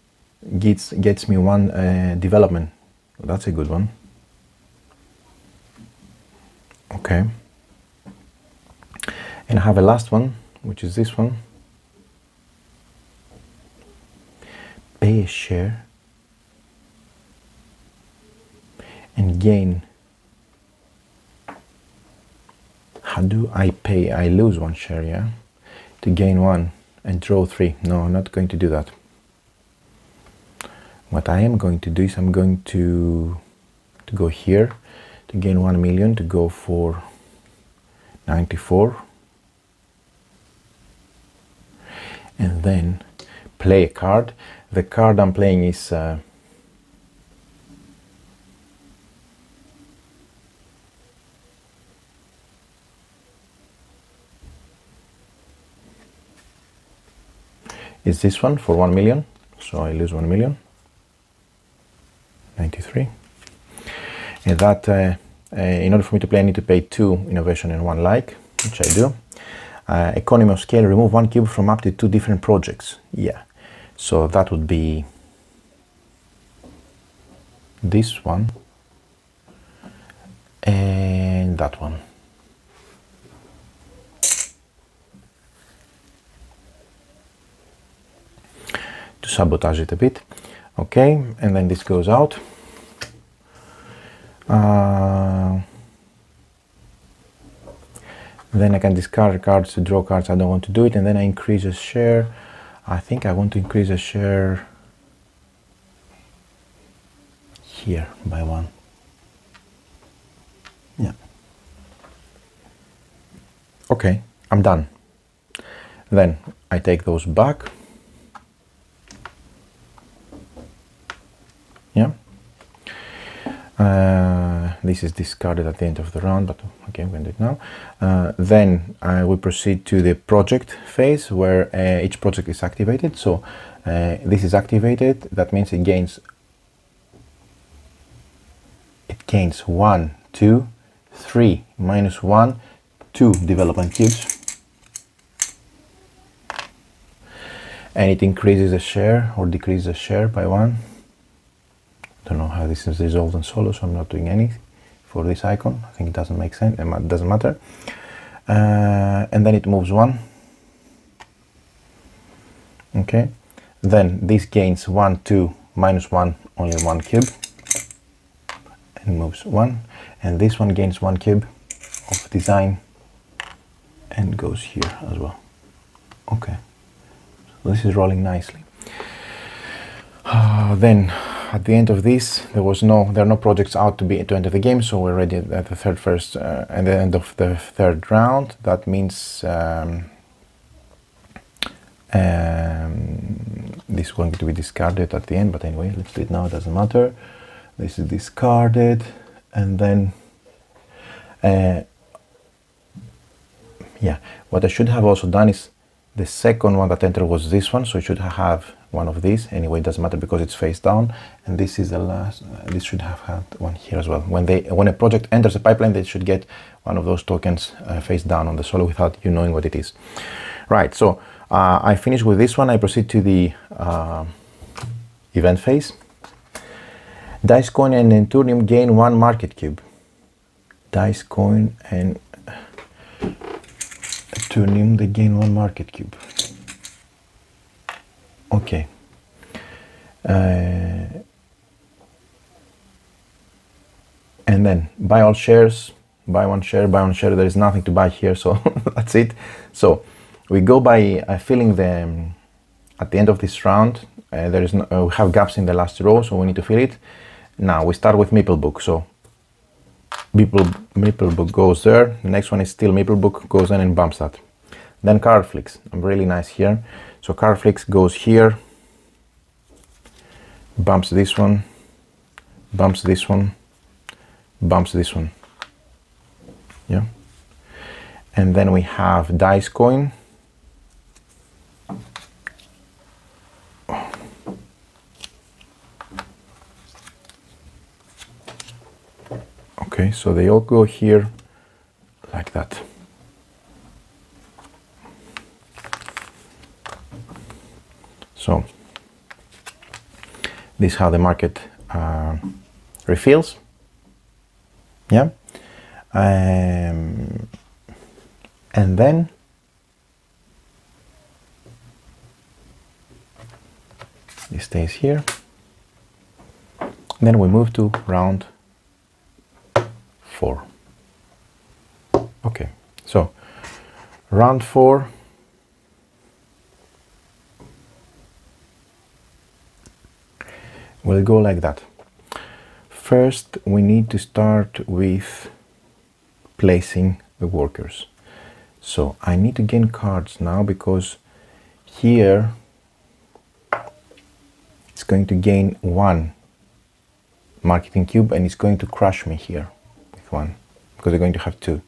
gets me 1 development. That's a good one. Okay, and I have a last one, which is this one. Pay a share and gain. How do I pay? I lose 1 share, yeah, to gain 1 and draw 3. No, I'm not going to do that. What I am going to do is I'm going to go here to gain 1 million, to go for 94, and then play a card. The card I'm playing is this one for 1 million, so I lose 1 million, 93. And that, in order for me to play, I need to pay 2 innovation and 1 like, which I do. Economy of scale, remove 1 cube from up to 2 different projects. Yeah, so that would be this one and that one. To sabotage it a bit. Okay, and then this goes out. Then I can discard cards to draw cards. I don't want to do it, and then I increase a share. I think I want to increase a share here by 1. Yeah. Okay, I'm done. Then I take those back. Yeah. This is discarded at the end of the round, but okay, I'm going to do it now. Then I will proceed to the project phase where each project is activated. So this is activated. That means it gains 1, 2, 3, minus 1, 2 development cubes. And it increases the share or decreases the share by 1. Don't know how this is resolved on solo, so I'm not doing anything for this icon. I think it doesn't make sense, it doesn't matter. and then it moves 1. Okay, then this gains 1, 2, minus 1, only 1 cube, and moves 1, and this one gains 1 cube of design and goes here as well. Okay, so this is rolling nicely. Then at the end of this, there are no projects out to enter the game, so we're ready at the at the end of the third round. That means this is going to be discarded at the end, but anyway, let's do it now, it doesn't matter. This is discarded, and then yeah, what I should have also done is the second one that entered was this one, so I should have one of these. Anyway, it doesn't matter because it's face down, and this is the last. This should have had one here as well. When a project enters a pipeline, they should get one of those tokens face down on the solo without you knowing what it is. Right, so I finish with this one. I proceed to the event phase. Dice coin and Enturnium gain 1 market cube. Dice coin and Enturnium, they gain 1 market cube. Okay. And then buy all shares, buy one share, buy one share. There is nothing to buy here, so that's it. So we go by filling the at the end of this round. There is we have gaps in the last row, so we need to fill it. Now we start with Meeple Book. So Meeple Book goes there. The next one is still Meeple Book, goes in and bumps that. Then Card Flicks. I'm really nice here. So Card Flicks goes here, bumps this one, bumps this one, bumps this one. Yeah. And then we have Dice Coin. Okay, so they all go here like that. So this is how the market refills. Yeah. And then it stays here. Then we move to round 4. Okay, so round 4. We'll go like that. First, we need to start with placing the workers. So I need to gain cards now, because here it's going to gain 1 marketing cube, and it's going to crush me here with 1, because they're going to have 2.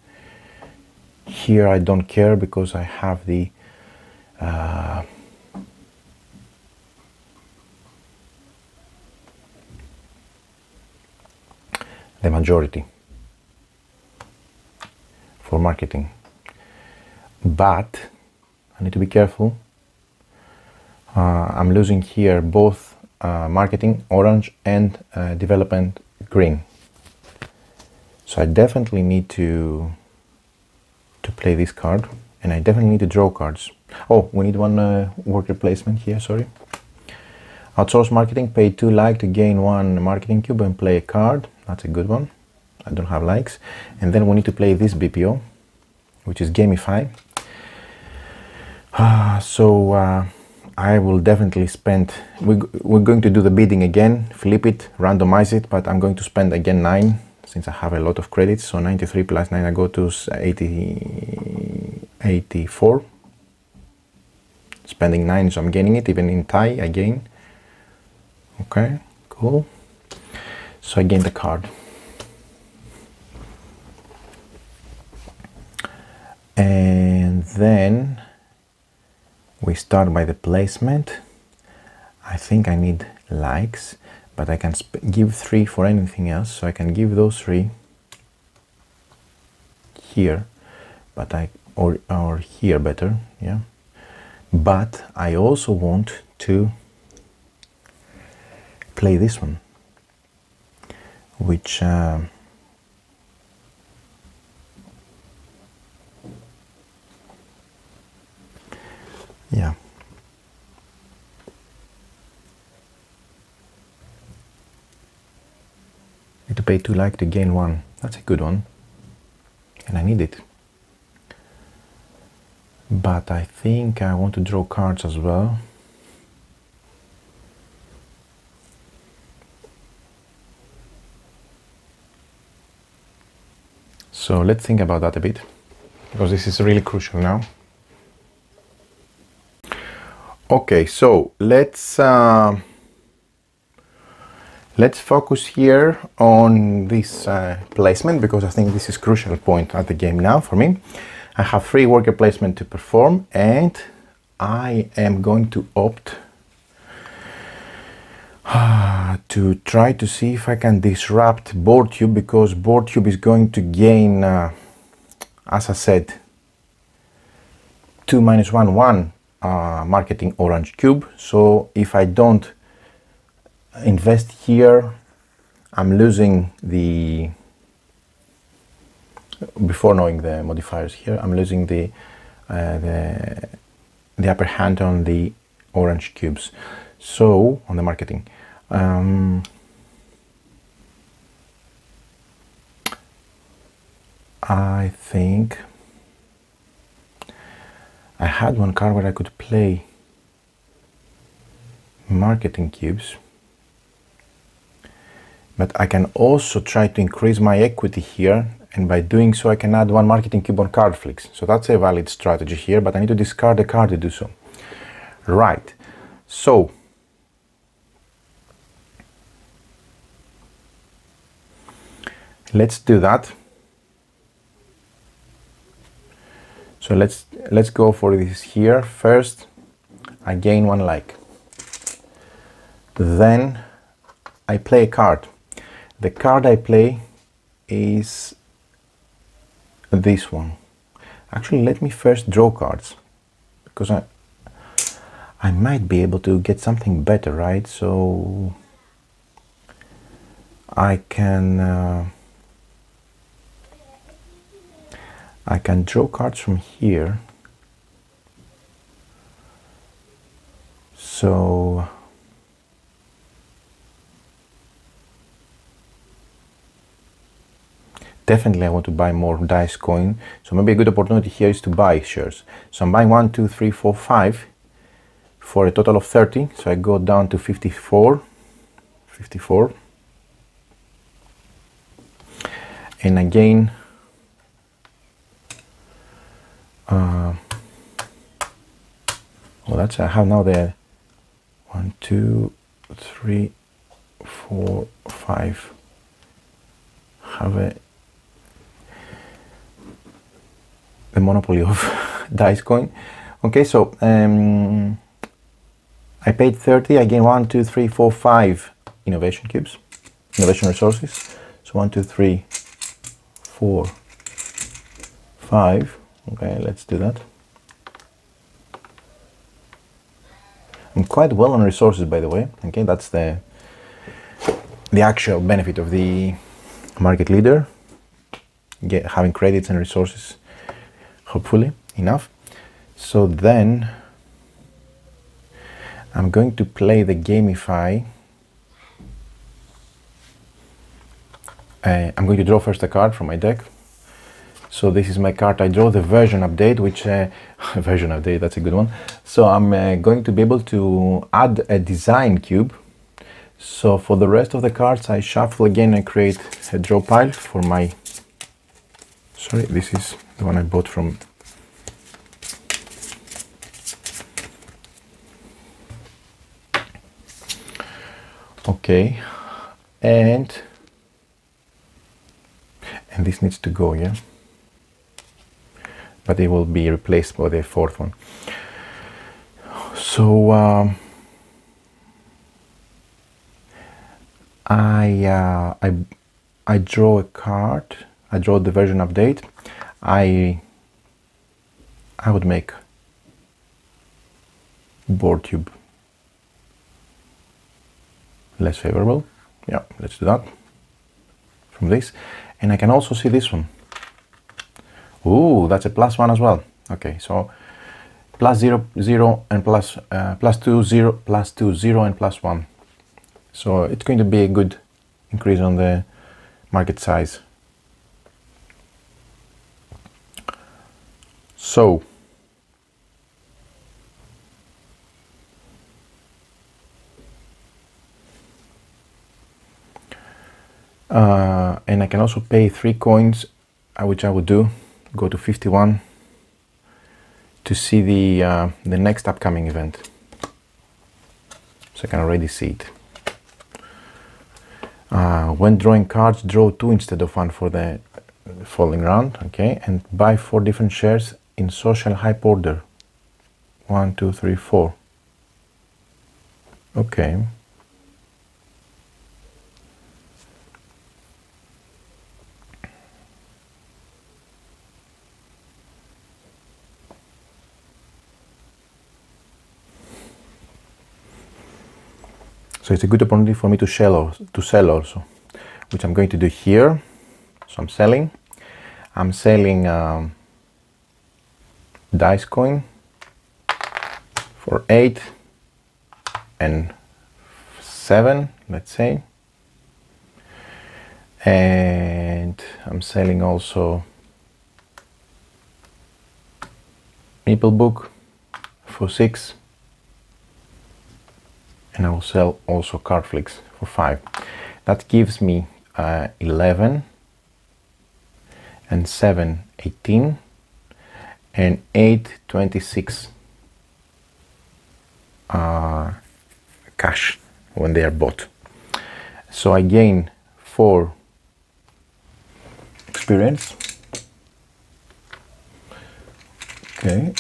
Here I don't care because I have the majority for marketing, but I need to be careful. I'm losing here both marketing orange and development green, so I definitely need to play this card, and I definitely need to draw cards. Oh, we need 1 worker placement here, sorry. Outsource marketing, pay 2 like to gain 1 marketing cube and play a card. That's a good one. I don't have likes. And then we need to play this BPO, which is Gamify. So I will definitely spend, we're going to do the bidding again, flip it, randomize it, but I'm going to spend again 9, since I have a lot of credits. So 93 plus 9, I go to 84. Spending 9, so I'm gaining it. Even in tie, I gain. Okay, cool. So I gain the card. And then we start by the placement. I think I need likes, but I can give 3 for anything else. So I can give those 3 here, but or here better, yeah. But I also want to play this one, which Yeah. Need to pay 2 like to gain 1. That's a good one. And I need it. But I think I want to draw cards as well. So let's think about that a bit, because this is really crucial now. Okay, so let's focus here on this placement, because I think this is a crucial point at the game now for me. I have 3 worker placement to perform, and I am going to opt to try to see if I can disrupt board cube, because board cube is going to gain, as I said, 2 minus 1 1 marketing orange cube. So if I don't invest here, I'm losing the, before knowing the modifiers here, I'm losing the upper hand on the orange cubes. So on the marketing, I think I had one card where I could play marketing cubes, but I can also try to increase my equity here, and by doing so I can add 1 marketing cube on card flicks. So that's a valid strategy here, but I need to discard a card to do so. Right, so let's do that. So let's go for this here. First, I gain 1 like. Then I play a card. The card I play is this one. Actually, let me first draw cards, because I might be able to get something better, right? So I can draw cards from here. So definitely I want to buy more dice coin. So maybe a good opportunity here is to buy shares. So I'm buying 1, 2, 3, 4, 5 for a total of 30. So I go down to 54. And again, well, that's I have now the 1, 2, 3, 4, 5. Have the monopoly of dice coin. Okay, so I paid 30. I gain 1, 2, 3, 4, 5 innovation cubes, innovation resources. So 1, 2, 3, 4, 5. Okay, let's do that. I'm quite well on resources, by the way. Okay, that's the actual benefit of the market leader, having credits and resources, hopefully enough. So then I'm going to play the gamify. I'm going to draw first a card from my deck. So this is my card. I draw the version update, which version update, that's a good one. So I'm going to be able to add a design cube. So for the rest of the cards, I shuffle again and create a draw pile for my, sorry, this is the one I bought from, okay, and this needs to go, yeah, but it will be replaced by the 4th one. So I draw a card. I draw the version update. I would make board cube less favorable. Yeah, let's do that from this. And I can also see this one. Ooh, that's a +1 as well. Okay, so plus 0, 0, and plus 2, 0, plus 2, 0, and plus 1. So it's going to be a good increase on the market size. So and I can also pay 3 coins, which I would do, go to 51 to see the next upcoming event. So I can already see it. When drawing cards, draw 2 instead of 1 for the following round, okay, and buy 4 different shares in social hype order. 1, 2, 3, 4. Okay. So it's a good opportunity for me to sell also, which I'm going to do here. So I'm selling dice coin for 8 and 7, let's say, and I'm selling also Meeple book for 6. And I will sell also card flicks for 5. That gives me 11 and 7, 18 and 8, 26 cash when they are bought. So I gain 4 experience. Okay.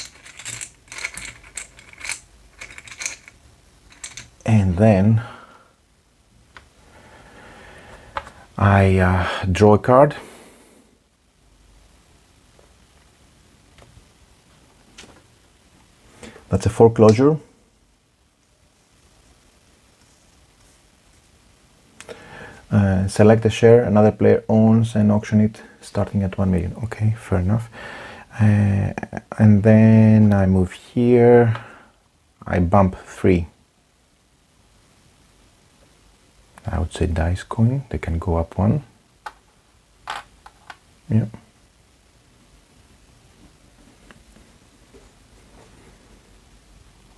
And then I draw a card. That's a foreclosure. Select a share another player owns and auction it starting at 1 million. Okay, fair enough. And then I move here. I bump 3. I would say dice coin, they can go up 1. Yeah.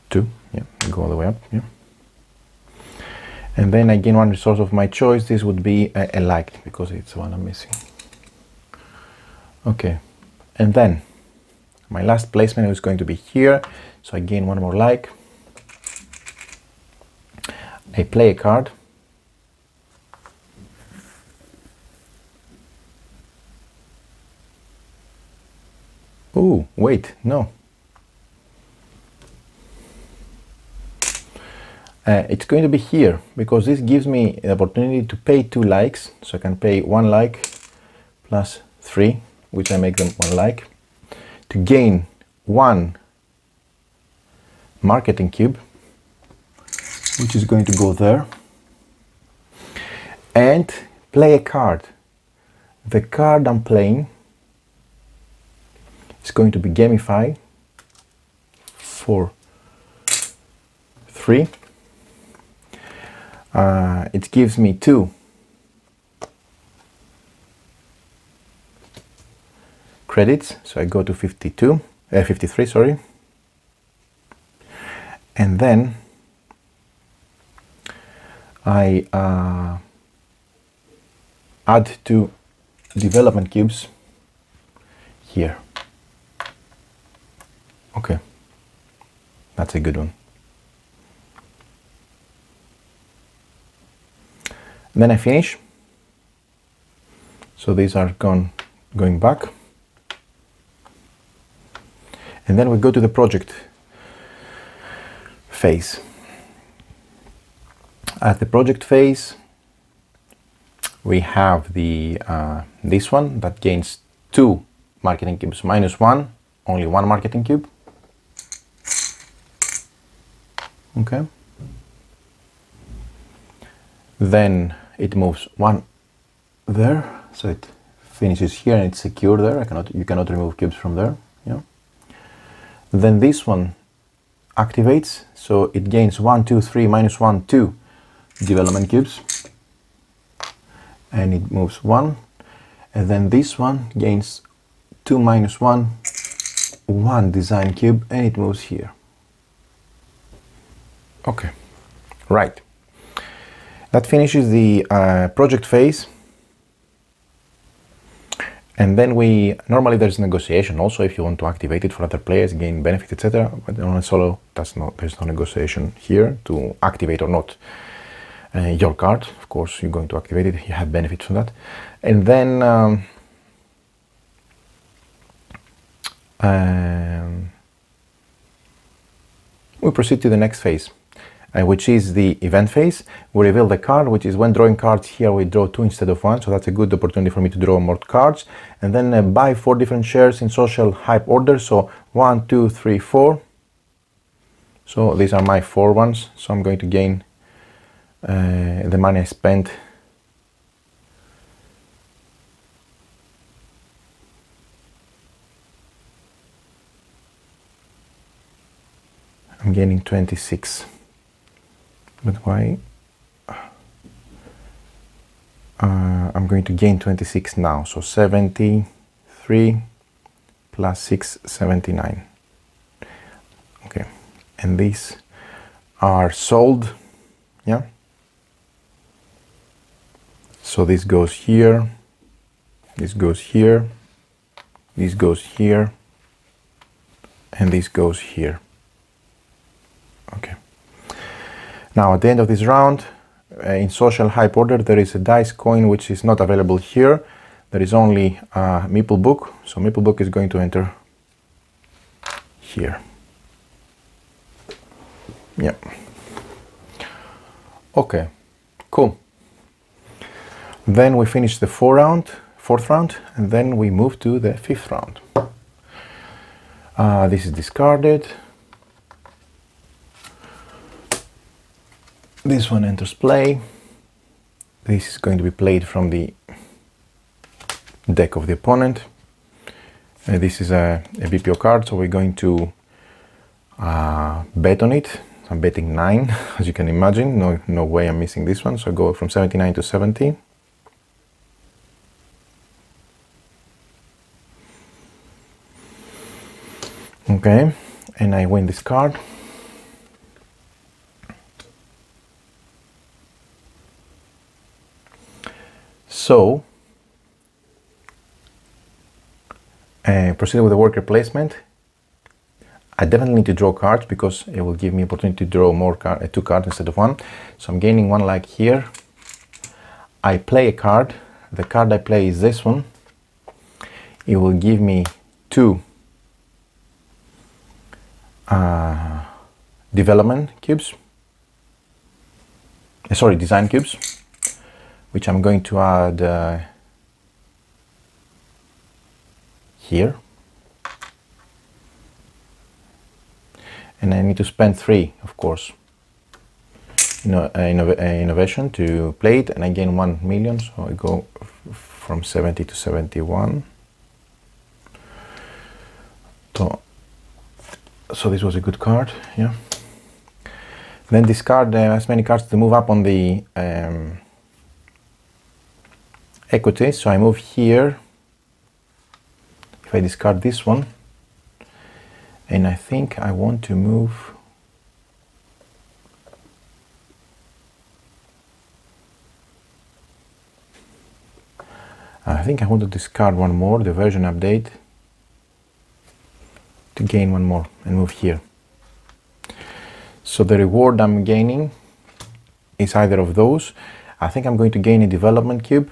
Two, yeah, go all the way up, yeah. And then I gain 1 resource of my choice. This would be a like, because it's the one I'm missing. Okay, and then my last placement is going to be here, so I gain 1 more like. I play a card. Oh, wait, no. It's going to be here, because this gives me the opportunity to pay 2 likes. So I can pay 1 like plus 3, which I make them 1 like, to gain 1 marketing cube, which is going to go there, and play a card. The card I'm playing is going to be gamified for 3. It gives me 2 credits, so I go to 53, sorry, and then I add 2 development cubes here. Okay, that's a good one. And then I finish. So these are going back. And then we go to the project phase. At the project phase, we have the this one that gains 2 marketing cubes minus 1, only 1 marketing cube. Okay. Then it moves 1 there, so it finishes here and it's secure there. You cannot remove cubes from there. Yeah. Then this one activates, so it gains 1, 2, 3, minus 1, 2 development cubes, and it moves 1, and then this one gains 2 minus 1, 1 design cube, and it moves here. Okay, right. That finishes the project phase. And then normally there's negotiation also if you want to activate it for other players, gain benefits, etc. But on a solo, there's no negotiation here to activate or not your card. Of course, you're going to activate it, you have benefits from that. And then we proceed to the next phase, which is the event phase. We reveal the card, which is when drawing cards here we draw 2 instead of 1, so that's a good opportunity for me to draw more cards. And then buy 4 different shares in social hype order, so 1, 2, 3, 4. So these are my 4 ones, so I'm going to gain the money I spent. I'm gaining 26. But why? I'm going to gain 26 now, so 73 plus 6, 79. Okay, and these are sold, yeah? So this goes here, this goes here, this goes here, and this goes here. Okay. Now at the end of this round, in social hype order, there is a dice coin which is not available here. There is only a meeple book, so meeple book is going to enter here. Yeah. Okay, cool. Then we finish the fourth round, and then we move to the 5th round. This is discarded. This one enters play. This is going to be played from the deck of the opponent. This is a BPO card, so we're going to bet on it. I'm betting 9, as you can imagine. No way I'm missing this one, so I go from 79 to 70. Okay, and I win this card. So, proceed with the worker placement. I definitely need to draw cards because it will give me opportunity to draw more 2 cards instead of 1. So I'm gaining 1 like here. I play a card. The card I play is this one. It will give me 2 development cubes. Sorry, design cubes, which I'm going to add here. And I need to spend 3, of course, innovation to play it, and I gain 1 million, so I go from 70 to 71. So this was a good card, yeah. Then discard as many cards to move up on the equity, so I move here. If I discard this one, and I think I want to move I think I want to discard 1 more, the version update, to gain 1 more and move here. So the reward I'm gaining is either of those. I think I'm going to gain a development cube,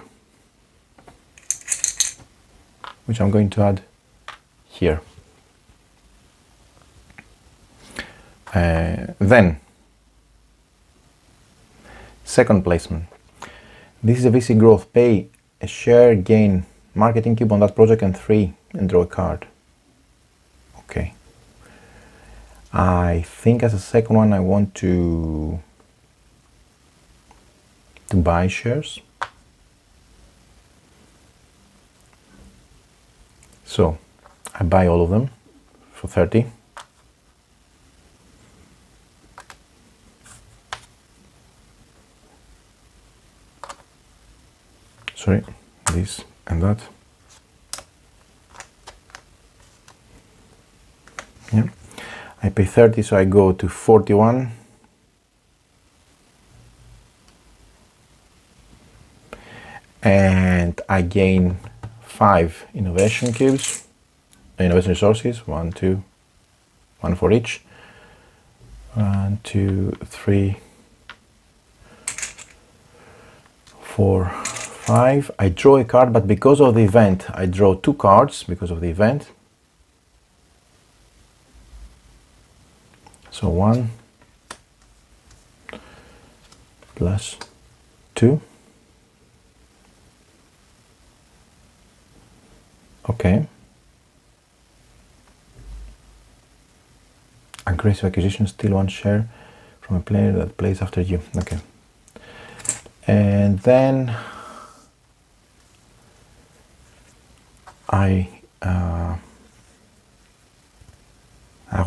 which I'm going to add here. Then, second placement. This is a VC growth. Pay a share, gain marketing cube on that project and 3, and draw a card. Okay. I think as a second one I want to buy shares. So I buy all of them for 30. sorry, this and that. Yeah, I pay 30, so I go to 41. And I gain 5 innovation cubes, innovation resources, 1, 2, 1 for each. 1, 2, 3, 4, 5. I draw a card, but because of the event, I draw 2 cards because of the event. So 1 plus 2. Okay. Aggressive acquisition, steal 1 share from a player that plays after you. Okay. And then I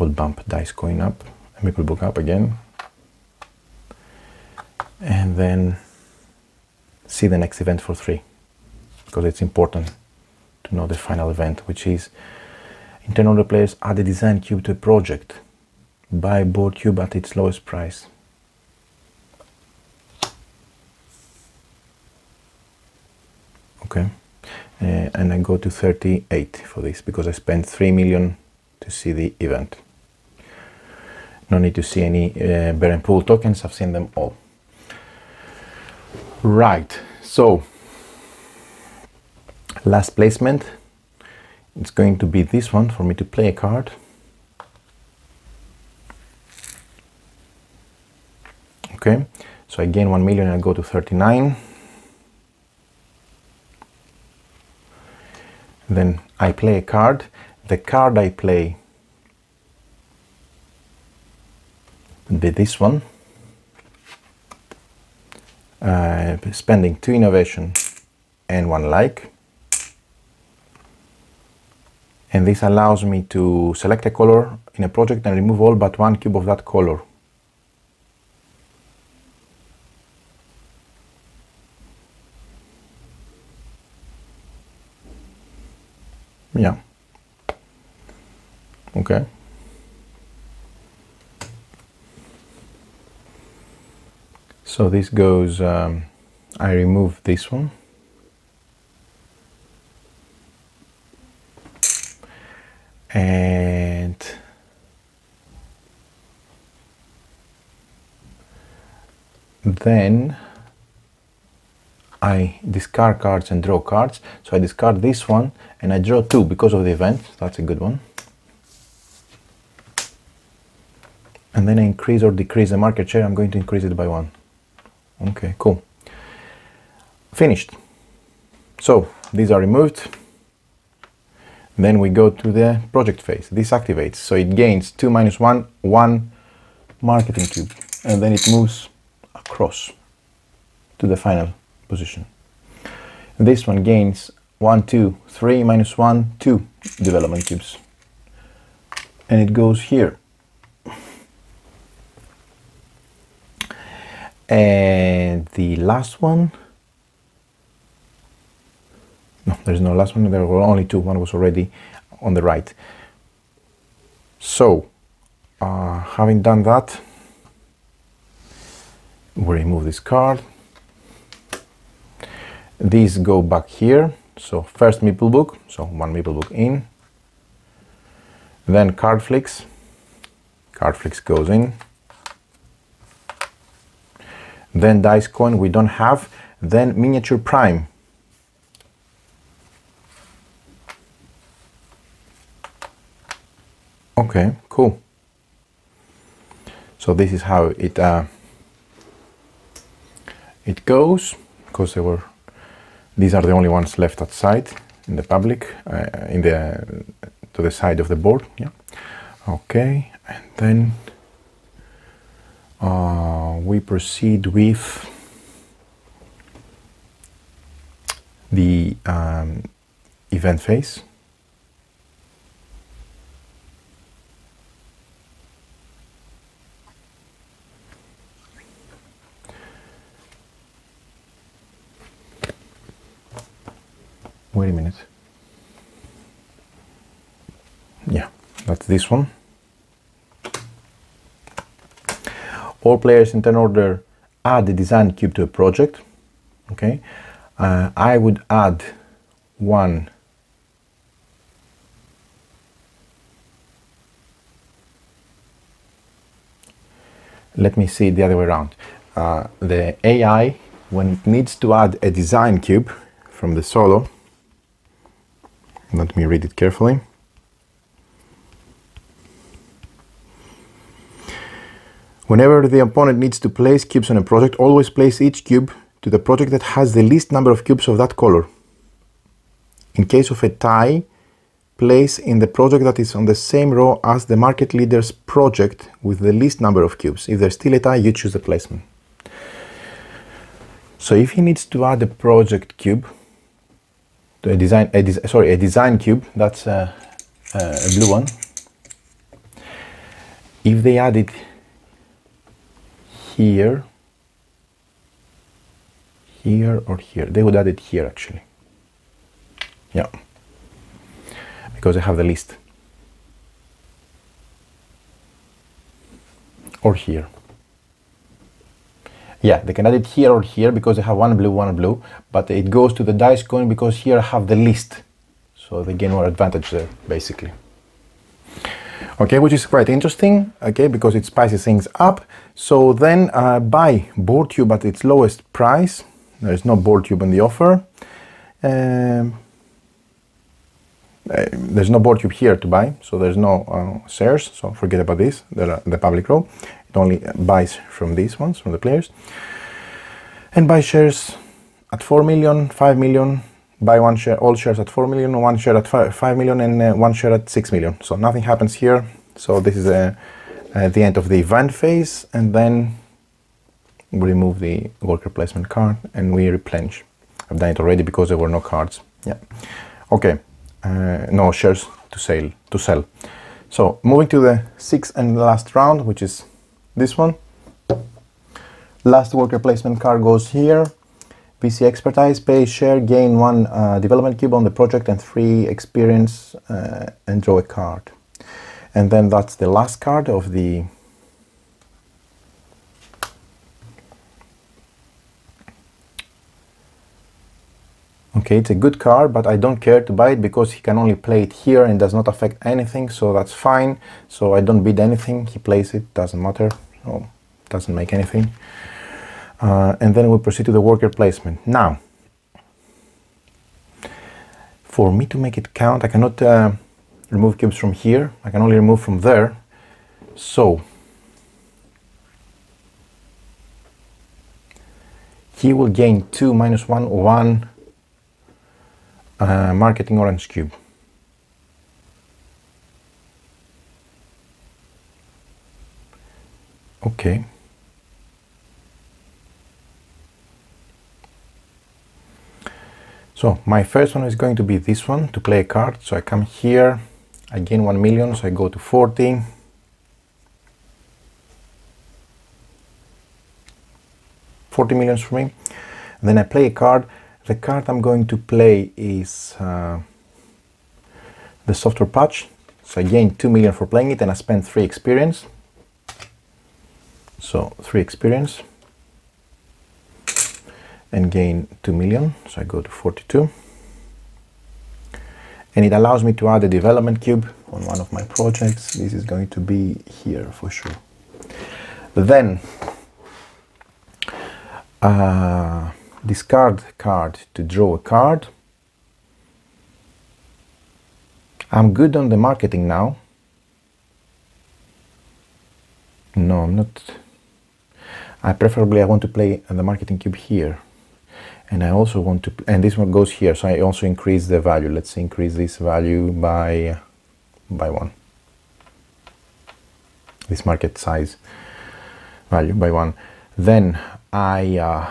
would bump dice coin up, maple book up again, and then see the next event for 3, because it's important to know the final event, which is in turn order players add a design cube to a project. Buy a board cube at its lowest price. Okay, and I go to 38 for this because I spent 3 million to see the event. No need to see any bear and pool tokens, I've seen them all. Right, so last placement, it's going to be this one for me to play a card. Okay, so I gain 1 million and I go to 39. Then I play a card. The card I play would be this one. Spending 2 innovation and 1 like. And this allows me to select a color in a project and remove all but 1 cube of that color. Yeah. Okay. So this goes, I remove this one. And then I discard cards and draw cards. So I discard this one and I draw 2 because of the event. That's a good one. And then I increase or decrease the market share. I'm going to increase it by 1. Okay, cool. Finished. So these are removed. Then we go to the project phase. This activates. So it gains 2 minus 1, 1 marketing cube. And then it moves across to the final position. This one gains 1, 2, 3 minus 1, 2 development cubes. And it goes here. And the last one, no, there's no last one, there were only 2, one was already on the right. So, having done that, we remove this card. These go back here. So first meeple book, so 1 meeple book in. Then card flicks goes in. Then dice coin we don't have. Then miniature prime. Okay, cool. So this is how it goes, because these are the only ones left outside in the public, to the side of the board. Yeah. Okay, and then we proceed with the event phase. Wait a minute. Yeah, that's this one. All players in turn order add the design cube to a project. Okay, I would add one let me see it the other way around. The AI, when it needs to add a design cube from the solo, let me read it carefully. Whenever the opponent needs to place cubes on a project, always place each cube to the project that has the least number of cubes of that color. In case of a tie, place in the project that is on the same row as the market leader's project with the least number of cubes. If there's still a tie, you choose the placement. So if he needs to add a project cube to a design cube, that's a blue one. If they add it here, or here, they would add it here actually. Yeah. Because I have the list. Or here. Yeah, they can add it here or here because they have one blue, but it goes to the dice coin because here I have the list. So they gain more advantage there, basically. Okay, which is quite interesting, okay, because it spices things up. So then buy board cube at its lowest price. There is no board cube on the offer. There's no board cube here to buy, so there's no shares, so forget about this, the public row. It only buys from these ones, from the players. And buy shares at 4 million, 5 million, buy one share, all shares at 4 million, one share at 5 million, and one share at 6 million. So nothing happens here. So this is the end of the event phase, and then we remove the worker placement card and we replenish. I've done it already because there were no cards. Yeah. Okay. No shares to sell. So moving to the sixth and last round, which is this one. Last worker placement card goes here. VC expertise, pay share, gain one development cube on the project and 3 experience and draw a card. And then that's the last card of the okay, it's a good card, but I don't care to buy it because he can only play it here and does not affect anything, so that's fine. So I don't bid anything, he plays it, doesn't matter, so doesn't make anything. And then we proceed to the worker placement. Now, for me to make it count, I cannot remove cubes from here, I can only remove from there. So, he will gain 2 minus 1, 1 marketing orange cube. Okay. So my first one is going to be this one, to play a card. So I come here, I gain 1 million, so I go to 40. $40 million for me. And then I play a card. The card I'm going to play is the software patch. So I gain 2 million for playing it and I spend 3 experience. So 3 experience and gain 2 million. So I go to 42. And it allows me to add a development cube on one of my projects. This is going to be here for sure. Then discard card to draw a card. I'm good on the marketing now. No, I'm not. I want to play the marketing cube here. And I also want to, and this one goes here, so I also increase the value. Let's increase this value by 1. This market size value by 1. Then I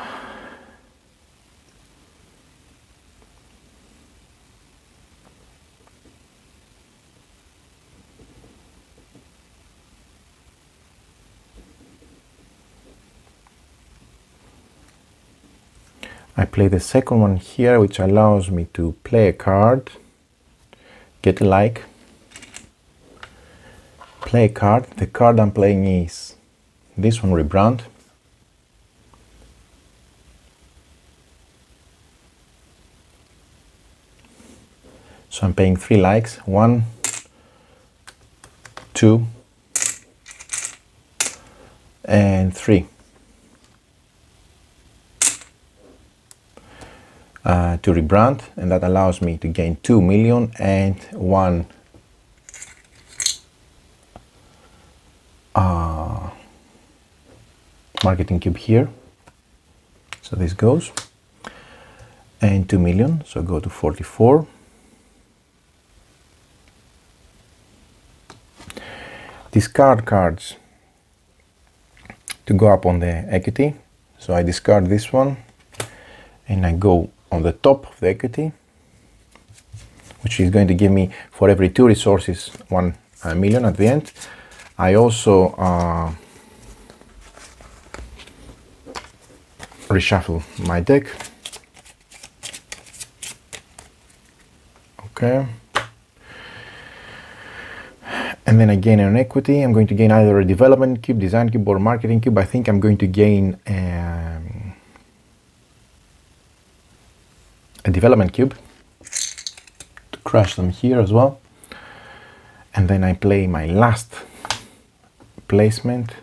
I play the second one here, which allows me to play a card, get a like, play a card. The card I'm playing is this one, Rebrand. So I'm paying 3 likes, 1, 2, and 3. To rebrand, and that allows me to gain 2 million and 1 marketing cube here. So this goes, and 2 million, so go to 44. Discard cards to go up on the equity. So I discard this one and I go on the top of the equity, which is going to give me, for every 2 resources, 1 million at the end. I also reshuffle my deck. Okay. And then I gain an equity. I'm going to gain either a development cube, design cube, or marketing cube. I think I'm going to gain a development cube to crush them here as well. And then I play my last placement.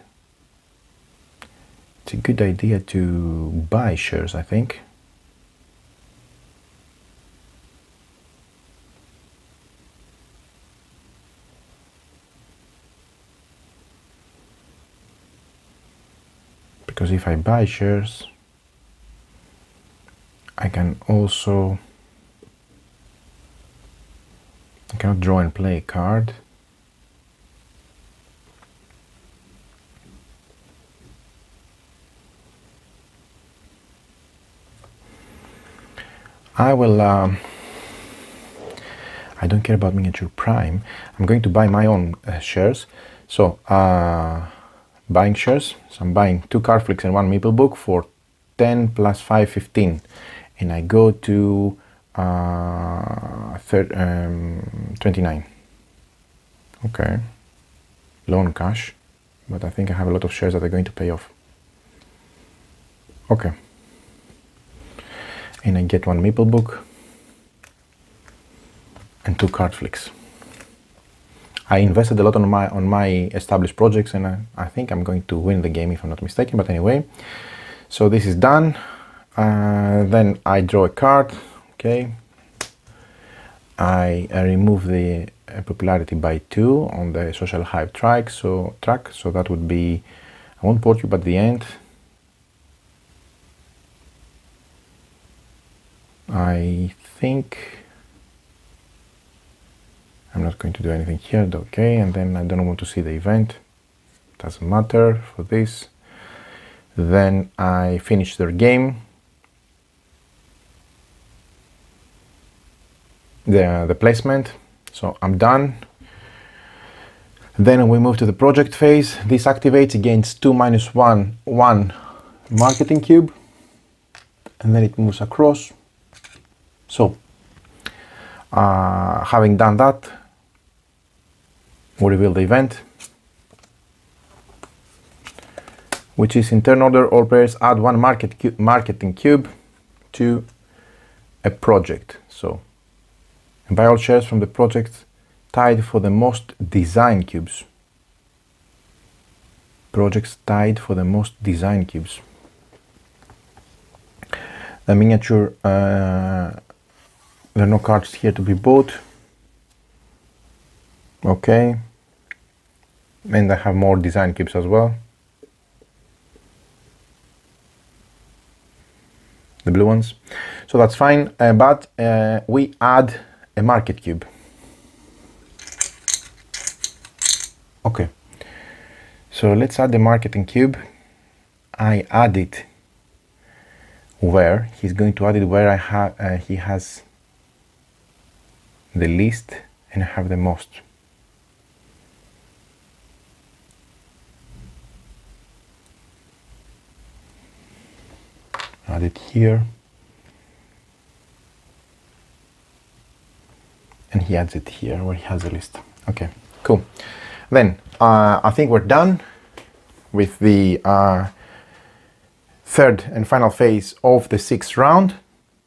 It's a good idea to buy shares, I think. Because if I buy shares, I cannot draw and play a card. I will, I don't care about miniature prime. I'm going to buy my own shares. So, buying shares. So I'm buying 2 card flicks and 1 meeple book for 10 plus 5, 15. And I go to 29. Okay. Loan cash. But I think I have a lot of shares that are going to pay off. Okay. And I get 1 meeple book and 2 card flicks. I invested a lot on my established projects, and I think I'm going to win the game if I'm not mistaken. But anyway, so this is done. Then I draw a card. Okay. I remove the popularity by 2 on the social hype track. So that would be, I won't port you, but the end. I think I'm not going to do anything here. Okay, and then I don't want to see the event. Doesn't matter for this. Then I finish their game. The placement. So I'm done. Then we move to the project phase. This activates against 2 minus 1 marketing cube, and then it moves across. So having done that, we reveal the event, which is in turn order. All players add 1 marketing cube to a project. So buy all shares from the project tied for the most design cubes. Projects tied for the most design cubes. The miniature, there are no cards here to be bought. Okay. And I have more design cubes as well. The blue ones. So that's fine, but we add a market cube. Okay. So let's add the marketing cube. I add it where? He's going to add it where I have he has the least and I have the most. Add it here. And he adds it here where he has the list. Okay, cool. Then I think we're done with the third and final phase of the 6th round.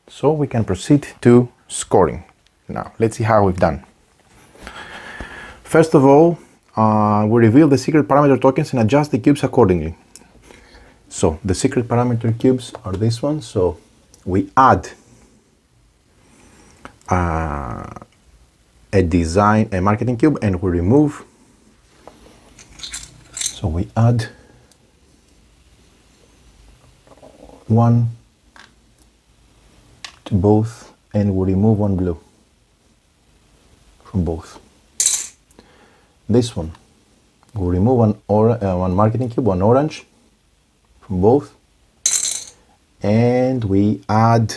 So we can proceed to scoring. Now, let's see how we've done. First of all, we reveal the secret parameter tokens and adjust the cubes accordingly. So the secret parameter cubes are this one. So we add a marketing cube and we remove. So we add one to both and we remove one blue from both. This one, we'll remove one marketing cube, one orange from both, and we add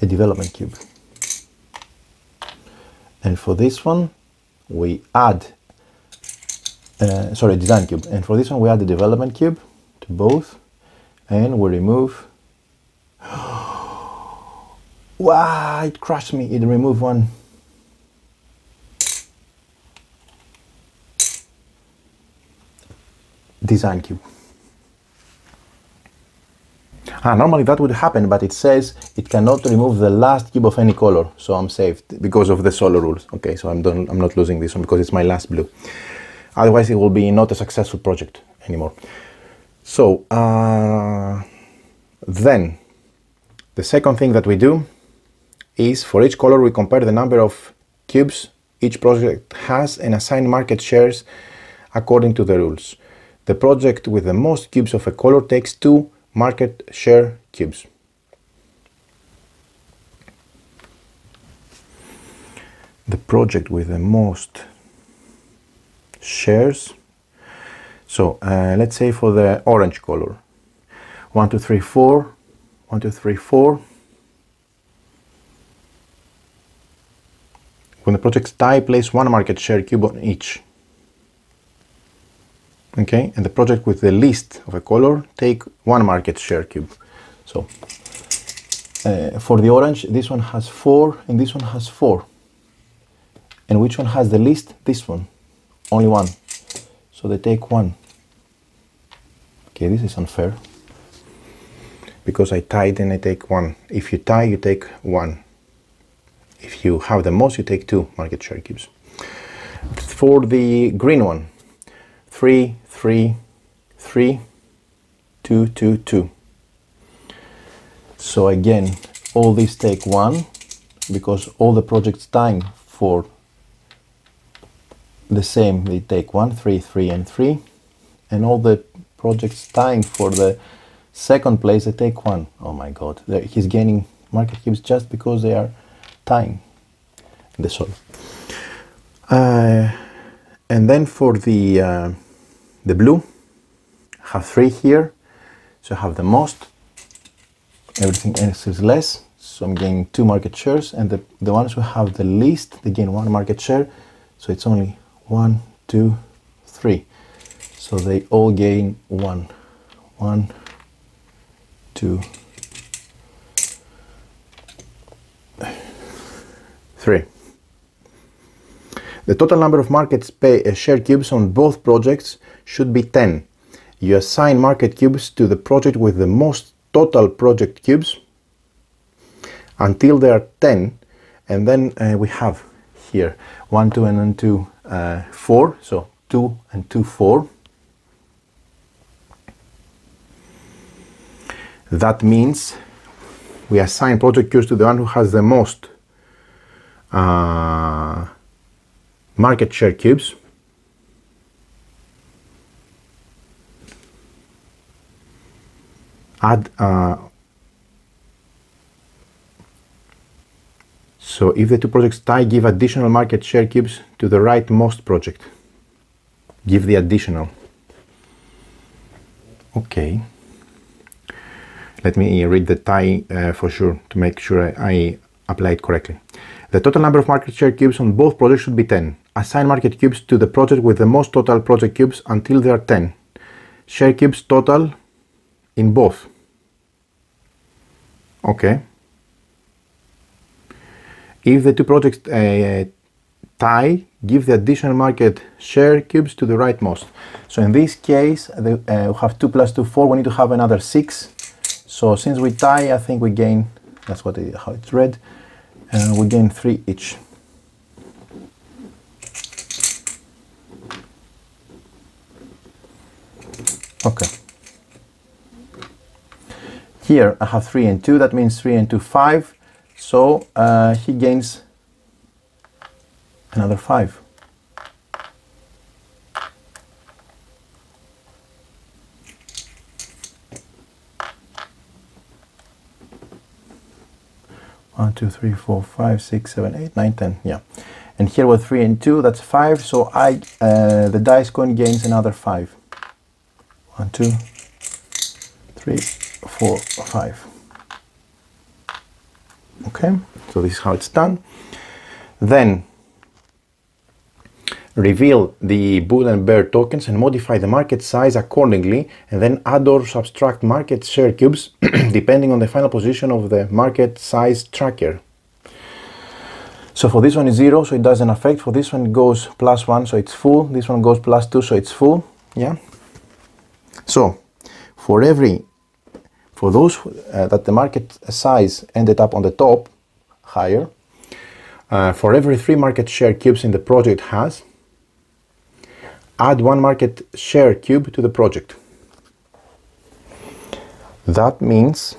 a development cube. And for this one, we add, design cube. And for this one, we add the development cube to both, and we remove. Wow, it crushed me. It removed one. Design cube. Normally that would happen, but it says it cannot remove the last cube of any color, so I'm saved because of the solo rules. Okay, so I'm not losing this one because it's my last blue. Otherwise, it will be not a successful project anymore. So then the second thing that we do is for each color we compare the number of cubes each project has and assign market shares according to the rules. The project with the most cubes of a color takes 2 market share cubes. The project with the most shares. So let's say for the orange color, 1, 2, 3, 4, 1, 2, 3, 4. When the projects tie, place 1 market share cube on each. Okay, and the project with the least of a color take 1 market share cube. So for the orange, this one has 4 and this one has 4. And which one has the least? This one, only 1. So they take 1. Okay, this is unfair because I tied and I take 1. If you tie, you take 1. If you have the most, you take 2 market share cubes. For the green one, 3, 3, 3, 2, 2, 2. So again, all these take 1 because all the projects tying for the same, they take 1, 3, 3, and 3. And all the projects tying for the second place, they take 1. Oh my god, he's gaining market cubes just because they are tying the solo. And then for the blue, I have 3 here, so I have the most, everything else is less, so I'm gaining 2 market shares, and the ones who have the least, they gain 1 market share, so it's only 1, 2, 3, so they all gain 1, 1, 2, 3. The total number of market share cubes on both projects should be 10. You assign market cubes to the project with the most total project cubes until there are 10, and then we have here 1, 2, and then 2, 4, so 2 and 2, 4. That means we assign project cubes to the one who has the most market share cubes. Add so if the 2 projects tie, give additional market share cubes to the rightmost project. Give the additional. Okay. Let me read the tie for sure to make sure I apply it correctly. The total number of market share cubes on both projects should be 10. Assign market cubes to the project with the most total project cubes until there are 10. Share cubes total in both. Okay. if the two projects tie, give the additional market share cubes to the rightmost. So in this case, we have 2 plus 2, 4. We need to have another 6. So since we tie, I think we gain, that's how it's read, we gain 3 each. Okay. Here I have 3 and 2, that means 3 and 2, 5. So he gains another 5. One, 2, 3, 4, 5, 6, 7, 8, 9, 10. Yeah. And here with 3 and 2, that's 5. So the dice coin gains another 5. 1, 2, 3, 4, 5. Okay, so this is how it's done. Then reveal the bull and bear tokens and modify the market size accordingly, and then add or subtract market share cubes depending on the final position of the market size tracker. So for this one is 0, so it doesn't affect. For this one it goes +1, so it's full. This one goes +2, so it's full. Yeah. So for those that the market size ended up on the top higher, for every 3 market share cubes in the project has, add 1 market share cube to the project. That means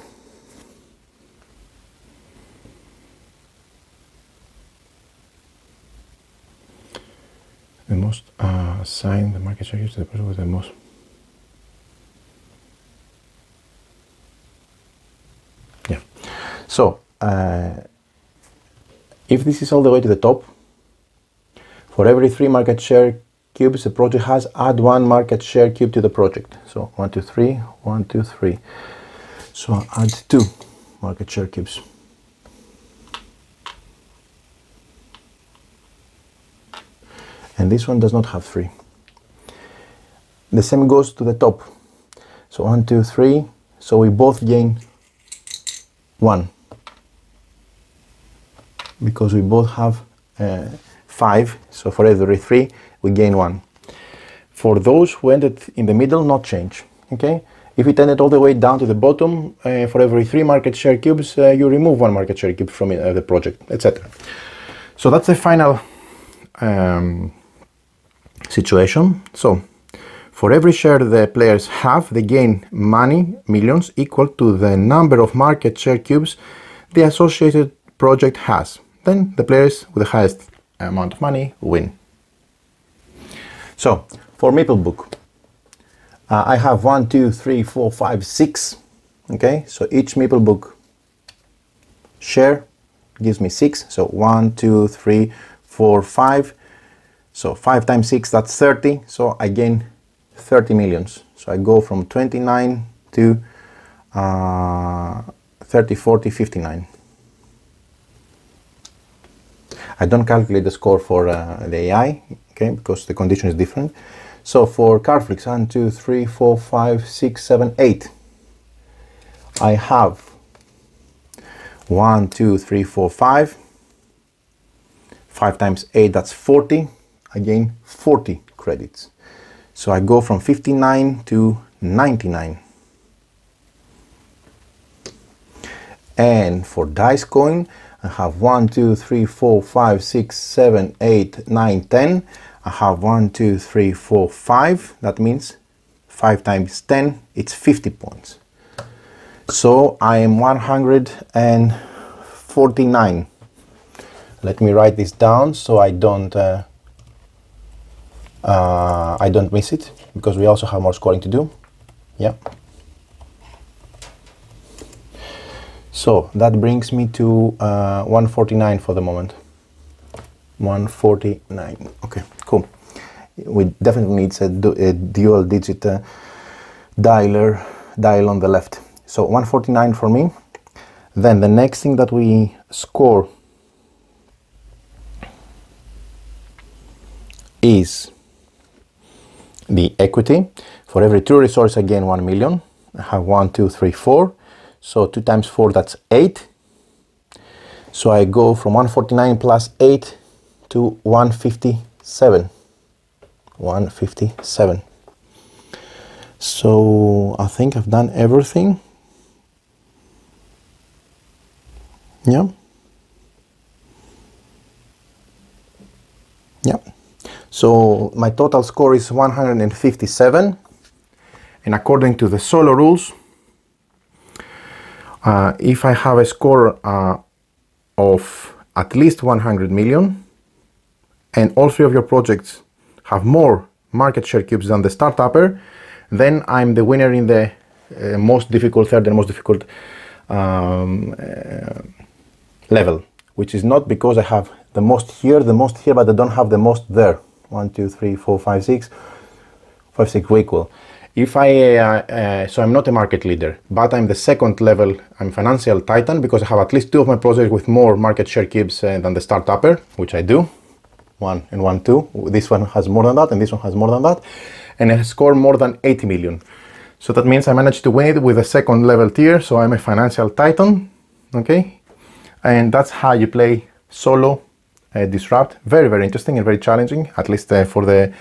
the most assign the market share cubes to the project with the most. Yeah. So if this is all the way to the top, for every 3 market share cubes the project has, add 1 market share cube to the project. So 1, 2, 3, 1, 2, 3. So add 2 market share cubes. And this one does not have 3. The same goes to the top. So 1, 2, 3. So we both gain 1. Because we both have 5. So for every 3, we gain 1. For those who ended in the middle, not change. Okay. If it ended all the way down to the bottom, for every 3 market share cubes, you remove 1 market share cube from the project, etc. So that's the final situation. So for every share the players have, they gain money, millions, equal to the number of market share cubes the associated project has. Then the players with the highest amount of money win. So for Maplebook, I have 1, 2, 3, 4, 5, 6. Okay, so each Maplebook share gives me 6. So 1, 2, 3, 4, 5. So 5 times 6, that's 30. So I gain 30 millions. So I go from 29 to 30, 40, 59. I don't calculate the score for the AI, okay, because the condition is different. So for Cardflix, 1, 2, 3, 4, 5, 6, 7, 8. I have 1, 2, 3, 4, 5. 5 times 8, that's 40. I gain 40 credits. So I go from 59 to 99. And for Dice Coin, I have 1, 2, 3, 4, 5, 6, 7, 8, 9, 10. I have 1, 2, 3, 4, 5. That means 5 times 10, it's 50 points. So I am 149. Let me write this down so I don't miss it, because we also have more scoring to do. Yeah. So that brings me to 149 for the moment. 149. Okay, cool. We definitely need a dual digit dial on the left. So 149 for me. Then the next thing that we score is the equity. For every 2 resource I gain 1 million. I have 1, 2, 3, 4. So 2 times 4, that's 8. So I go from 149 plus 8 to 157. 157. So I think I've done everything. Yeah. Yeah. So my total score is 157. And according to the solo rules, if I have a score of at least 100 million, and all three of your projects have more market share cubes than the start-upper, then I'm the winner in the most difficult, third and most difficult level, which is not because I have the most here, but I don't have the most there. 1, 2, 3, 4, 5, 6. 5, 6 were equal. If so I'm not a market leader, but I'm the second level. I'm financial titan because I have at least 2 of my projects with more market share cubes than the start-upper, which I do. 1 and 1, 2. This one has more than that, and this one has more than that. And I score more than 80 million. So that means I managed to win it with a second level tier, so I'm a financial titan, okay? And that's how you play solo Disrupt. Very, very interesting and very challenging, at least for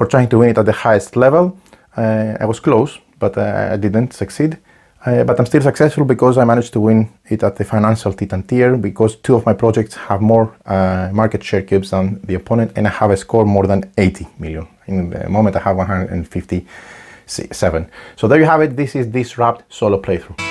trying to win it at the highest level. I was close, but I didn't succeed. But I'm still successful because I managed to win it at the financial titan tier, because 2 of my projects have more market share cubes than the opponent, and I have a score more than 80 million. In the moment I have 157. So there you have it. This is Disrupt solo playthrough.